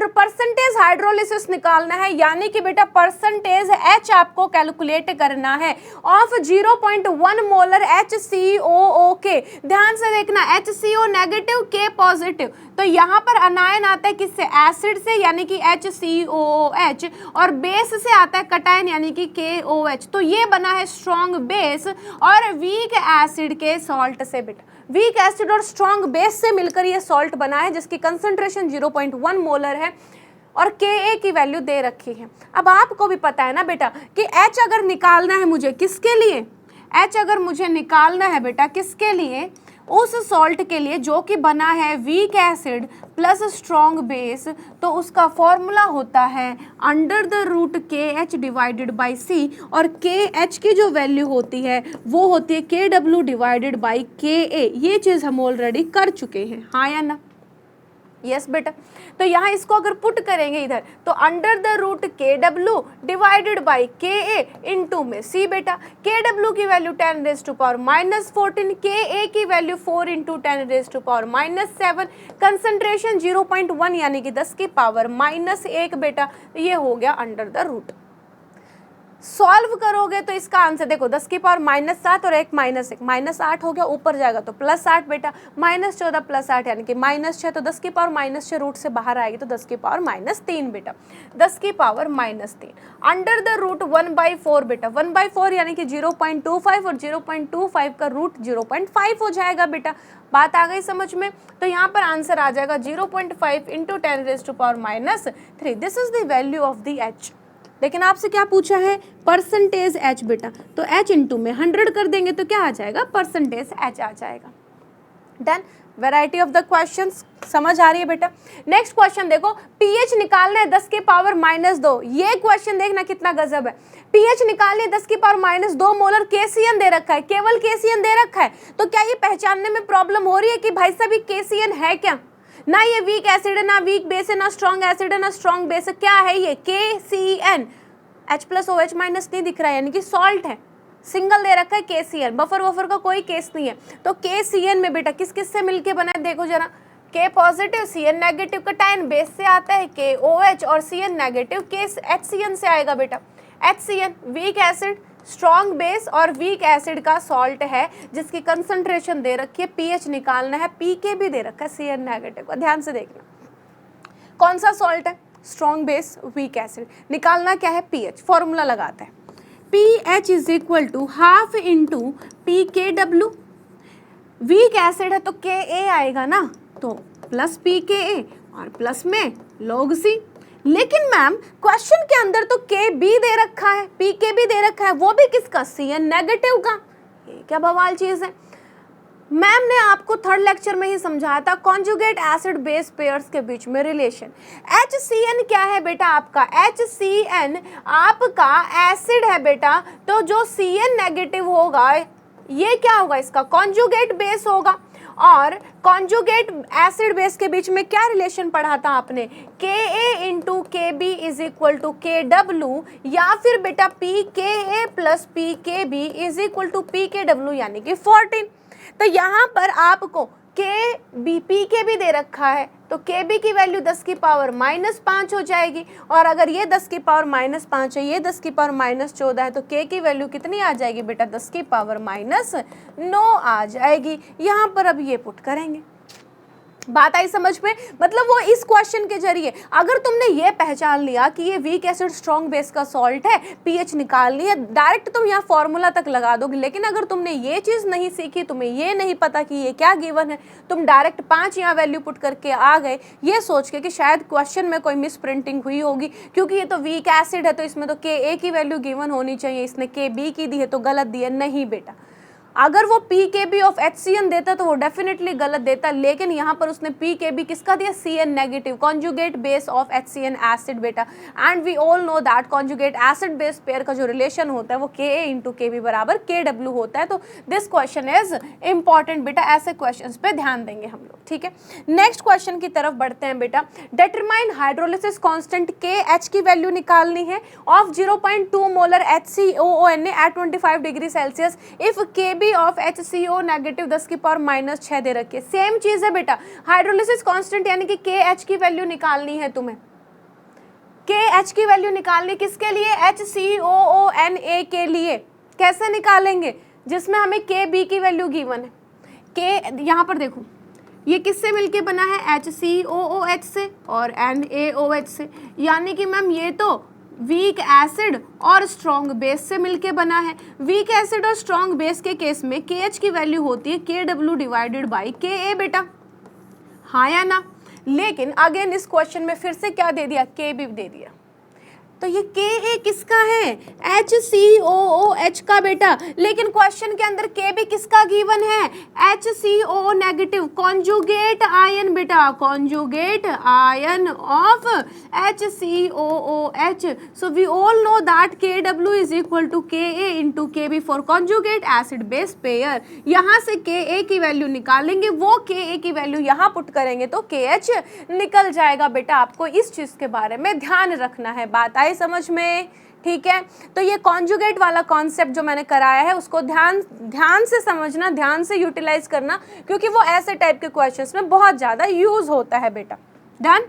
परसेंटेज हाइड्रोलिसिस निकालना है, यानी कि बेटा परसेंटेज H आपको कैलकुलेट करना है ऑफ 0.1 मोलर HCOO के। ध्यान से देखना, HCO नेगेटिव K पॉजिटिव, तो यहाँ पर अनायन आता है किससे, एसिड से यानी कि HCOOH, और बेस से आता है कटायन यानी कि KOH। तो ये बना है स्ट्रॉन्ग बेस और वीक एसिड के सॉल्ट से बेटा। वीक एसिड और स्ट्रॉन्ग बेस से मिलकर ये सॉल्ट बना है जिसकी कंसंट्रेशन 0.1 मोलर है और Ka की वैल्यू दे रखी है। अब आपको भी पता है ना बेटा कि H अगर निकालना है मुझे, किसके लिए, H अगर मुझे निकालना है बेटा किसके लिए, उस सॉल्ट के लिए जो कि बना है weak acid plus strong base, तो उसका फॉर्मूला होता है under the root KH divided by C, और KH की जो वैल्यू होती है वो होती है KW डिवाइडेड बाई KA। ये चीज़ हम ऑलरेडी कर चुके हैं, हाँ या ना? यस बेटा। तो यहाँ इसको अगर पुट करेंगे इधर, तो under the root KW divided by KA into में C बेटा। KW की वैल्यू 10⁻⁻14, KA की वैल्यू 4 इंटू 10⁻⁻7, कंसंट्रेशन 0.1 यानी कि 10⁻⁻1 बेटा। ये हो गया अंडर द रूट। सॉल्व करोगे तो इसका आंसर देखो 10⁻⁻7 और 1 -1 -8 हो गया, ऊपर जाएगा तो +8 बेटा, -14 +8 यानी कि -6, तो 10⁻⁻6 रूट से बाहर आएगी तो 10⁻⁻3 बेटा, 10⁻⁻3 अंडर द रूट 1/4 बेटा, 1/4 यानी कि 0.25 और 0.25 का रूट 0.5 हो जाएगा बेटा। बात आ गई समझ में? तो यहाँ पर आंसर आ जाएगा 0.5 into 10⁻⁻3। This is the value of the H। लेकिन आपसे क्या पूछा है? परसेंटेज H बेटा, तो H इंटू में 100 कर देंगे तो क्या आ जाएगा? परसेंटेज H आ जाएगा। Done. Variety of the questions समझ आ रही है बेटा? नेक्स्ट क्वेश्चन देखो, pH निकालना है 10⁻²। ये क्वेश्चन देखना कितना गजब है। pH निकालने है 10⁻² मोलर KCN दे रखा है, केवल KCN दे रखा है, तो क्या ये पहचानने में प्रॉब्लम हो रही है कि भाई साहब ये KCN है क्या? ना ये वीक एसिड है, ना वीक बेस है, ना स्ट्रॉन्ग एसिड है, ना स्ट्रॉन्ग बेस है, क्या है ये? KCN। H+OH- नहीं दिख रहा है यानी कि सॉल्ट है, सिंगल दे रखा है KCN, बफर वफर का कोई केस नहीं है। तो KCN में बेटा किस किस से मिलके बना है देखो जरा, K पॉजिटिव CN नेगेटिव का टाइन बेस से आता है KOH, और CN नेगेटिव HCN से आएगा बेटा। HCN week acid, strong base और वीक एसिड का सॉल्ट है जिसकी कंसंट्रेशन दे रखी है, pH निकालना है, pK भी दे रखा है CN नेगेटिव का। ध्यान से देखना कौन सा सॉल्ट है, स्ट्रॉन्ग बेस वीक एसिड, निकालना क्या है pH, फॉर्मूला लगाता है pH is equal to half into pKW। Weak acid है तो Ka आएगा ना, तो प्लस pKa और प्लस में log C। लेकिन मैम क्वेश्चन के अंदर तो Kb दे रखा है, pKb दे रखा है, वो भी किसका? CN नेगेटिव का। ये क्या बवाल चीज है? मैम ने आपको थर्ड लेक्चर में ही समझाया था कॉन्जुगेट एसिड बेस पेयर्स के बीच में रिलेशन। HCN क्या है बेटा आपका? HCN आपका एसिड है बेटा, तो जो CN नेगेटिव होगा ये क्या होगा? इसका कॉन्जुगेट बेस होगा। और कॉन्जुगेट एसिड बेस के बीच में क्या रिलेशन पढ़ा था आपने? Ka into KB is equal to KW, या फिर बेटा PKa plus PKB is equal to PKW यानी कि 14। तो यहाँ पर आपको PK भी दे रखा है, तो KB की वैल्यू 10⁻⁻5 हो जाएगी, और अगर ये 10⁻⁻5 है, ये 10⁻⁻14 है, तो K की वैल्यू कितनी आ जाएगी बेटा? 10⁻�9 आ जाएगी। यहाँ पर अब ये पुट करेंगे। बात आई समझ में? मतलब वो इस क्वेश्चन के जरिए अगर तुमने ये पहचान लिया कि ये वीक एसिड स्ट्रॉन्ग बेस का सॉल्ट है, pH निकालनी है, डायरेक्ट तुम यहाँ फॉर्मूला तक लगा दोगे। लेकिन अगर तुमने ये चीज़ नहीं सीखी, तुम्हें ये नहीं पता कि ये क्या गिवन है, तुम डायरेक्ट 5 यहाँ वैल्यू पुट करके आ गए ये सोच के कि शायद क्वेश्चन में कोई मिस प्रिंटिंग हुई होगी, क्योंकि ये तो वीक एसिड है तो इसमें तो Ka की वैल्यू गिवन होनी चाहिए, इसने Kb की दी है तो गलत दी है। नहीं बेटा, अगर वो PKB ऑफ HCN देता तो वो डेफिनेटली गलत देता, लेकिन यहाँ पर उसने PKB किसका दिया? CN negative, conjugate base of HCN acid बेटा। And we all know that conjugate acid base pair का जो रिलेशन होता है वो Ka इंटू KB बराबर KW होता है। तो दिस क्वेश्चन इज इंपॉर्टेंट बेटा, ऐसे क्वेश्चन पे ध्यान देंगे हम लोग, ठीक है। नेक्स्ट क्वेश्चन की तरफ बढ़ते हैं बेटा। डिटरमाइन हाइड्रोलिसिस कॉन्स्टेंट KH की वैल्यू निकालनी है of 0.2 molar HCOONA at 25 degree Celsius if KB of HCO negative 10⁻⁻6 दे रखी है। सेम चीज है बेटा, हाइड्रोलिसिस कांस्टेंट यानी कि KH की वैल्यू निकालनी है तुम्हें। KH की वैल्यू निकालनी किसके लिए? HCOONA के लिए। कैसे निकालेंगे? जिसमें हमें KB की वैल्यू गिवन है। K यहाँ पर देखो, ये किससे मिलके बना है? HCOOH से और NaOH से, यानी कि मैम ये तो वीक एसिड और स्ट्रॉन्ग बेस से मिलके बना है। वीक एसिड और स्ट्रॉन्ग बेस के केस में KH की वैल्यू होती है KW डिवाइडेड बाई Ka बेटा, हाँ या ना? लेकिन अगेन इस क्वेश्चन में फिर से क्या दे दिया? KB दे दिया। तो ये Ka किसका है? HCOOH का बेटा। लेकिन क्वेश्चन के अंदर K भी किसका गिवन है? HCOO नेगेटिव, कॉन्जुगेट आयन बेटा, conjugate ion of HCOOH। So we all know that Kw is equal to Ka into Kb for conjugate acid base pair. यहाँ से Ka की वैल्यू निकालेंगे, वो Ka की वैल्यू यहाँ पुट करेंगे तो KH निकल जाएगा बेटा। आपको इस चीज़ के बारे में ध्यान रखना है। बात आई समझ में? ठीक है, तो ये कॉन्जुगेट वाला कॉन्सेप्ट जो मैंने कराया है उसको ध्यान से समझना, ध्यान से यूटिलाइज करना, क्योंकि वो ऐसे टाइप के क्वेश्चंस में बहुत ज़्यादा यूज होता है बेटा। Done?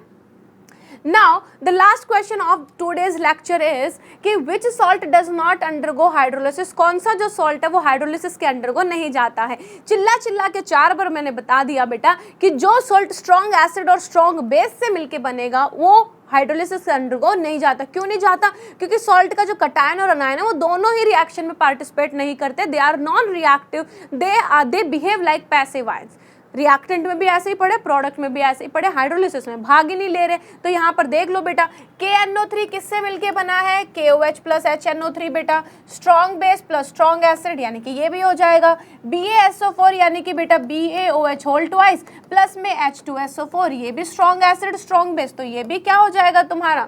Now the last question of today's lecture is कि which salt does not undergo hydrolysis? कौन सा जो salt है वो हाइड्रोलिसिस के अंडरगो नहीं जाता है? चिल्ला चिल्ला के 4 बार मैंने बता दिया बेटा कि जो सॉल्ट स्ट्रॉन्ग एसिड और स्ट्रॉन्ग बेस से मिलके बनेगा वो हाइड्रोलिसिस के अंडरगो नहीं जाता। क्यों नहीं जाता? क्योंकि सॉल्ट का जो कटायन और अनायन है वो दोनों ही रिएक्शन में पार्टिसिपेट नहीं करते। They are non reactive, they behave like passive ions. Reactant में भी ऐसे ही पढ़े, प्रोडक्ट में भी ऐसे ही पढ़े, हाइड्रोलिसिस में भाग ही नहीं ले रहे। तो यहाँ पर देख लो बेटा, KNO3 किससे मिलके बना है? KOH प्लस HNO3 बेटा, strong base plus strong acid यानी कि ये भी हो जाएगा। BaSO4 यानी कि बेटा BaOH होल ट्वाइस प्लस में H2SO4, ये भी स्ट्रॉन्ग एसिड स्ट्रॉन्ग बेस, तो ये भी क्या हो जाएगा तुम्हारा?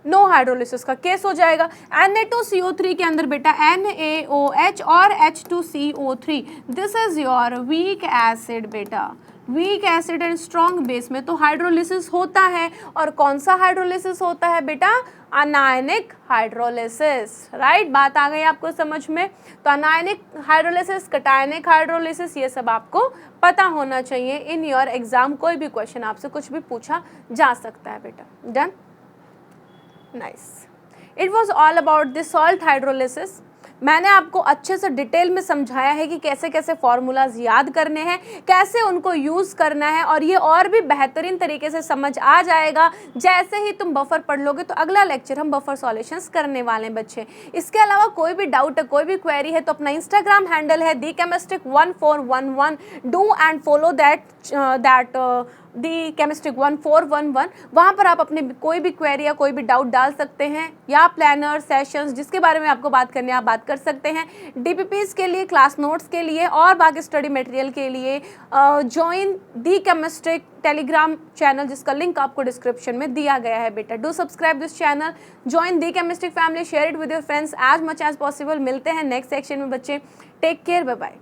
नो हाइड्रोलिसिस का केस हो जाएगा। Na2CO3 के अंदर बेटा NaOH और H2CO3, this is your weak acid बेटा, weak acid and strong base में तो हाइड्रोलिसिस होता है। और कौन सा हाइड्रोलिसिस होता है बेटा? Anionic hydrolysis. राइट, बात आ गई आपको समझ में? तो अनायनिक हाइड्रोलिसिस, कटायनिक हाइड्रोलिसिस, ये सब आपको पता होना चाहिए। इन योर एग्जाम कोई भी क्वेश्चन आपसे कुछ भी पूछा जा सकता है बेटा। Done? Nice, it was all about this salt hydrolysis. मैंने आपको अच्छे से डिटेल में समझाया है कि कैसे कैसे फॉर्मूलाज याद करने हैं, कैसे उनको यूज़ करना है, और ये और भी बेहतरीन तरीके से समझ आ जाएगा जैसे ही तुम बफर पढ़ लोगे। तो अगला लेक्चर हम बफर सॉल्यूशंस करने वाले हैं बच्चे। इसके अलावा कोई भी डाउट है, कोई भी क्वेरी है तो अपना इंस्टाग्राम हैंडल है theChemistry1411, do and follow that theChemistry1411, वहाँ पर आप अपने कोई भी क्वेरी या कोई भी डाउट डाल सकते हैं, या प्लानर सेशंस जिसके बारे में आपको बात करनी है आप बात कर सकते हैं। DPPs के लिए, क्लास नोट्स के लिए और बाकी स्टडी मटेरियल के लिए ज्वाइन theChemistry टेलीग्राम चैनल, जिसका लिंक आपको डिस्क्रिप्शन में दिया गया है बेटा। Do subscribe this channel, join theChemistry family, share it with your friends as much as possible. मिलते हैं नेक्स्ट सेक्शन में बच्चे। Take care, bye bye.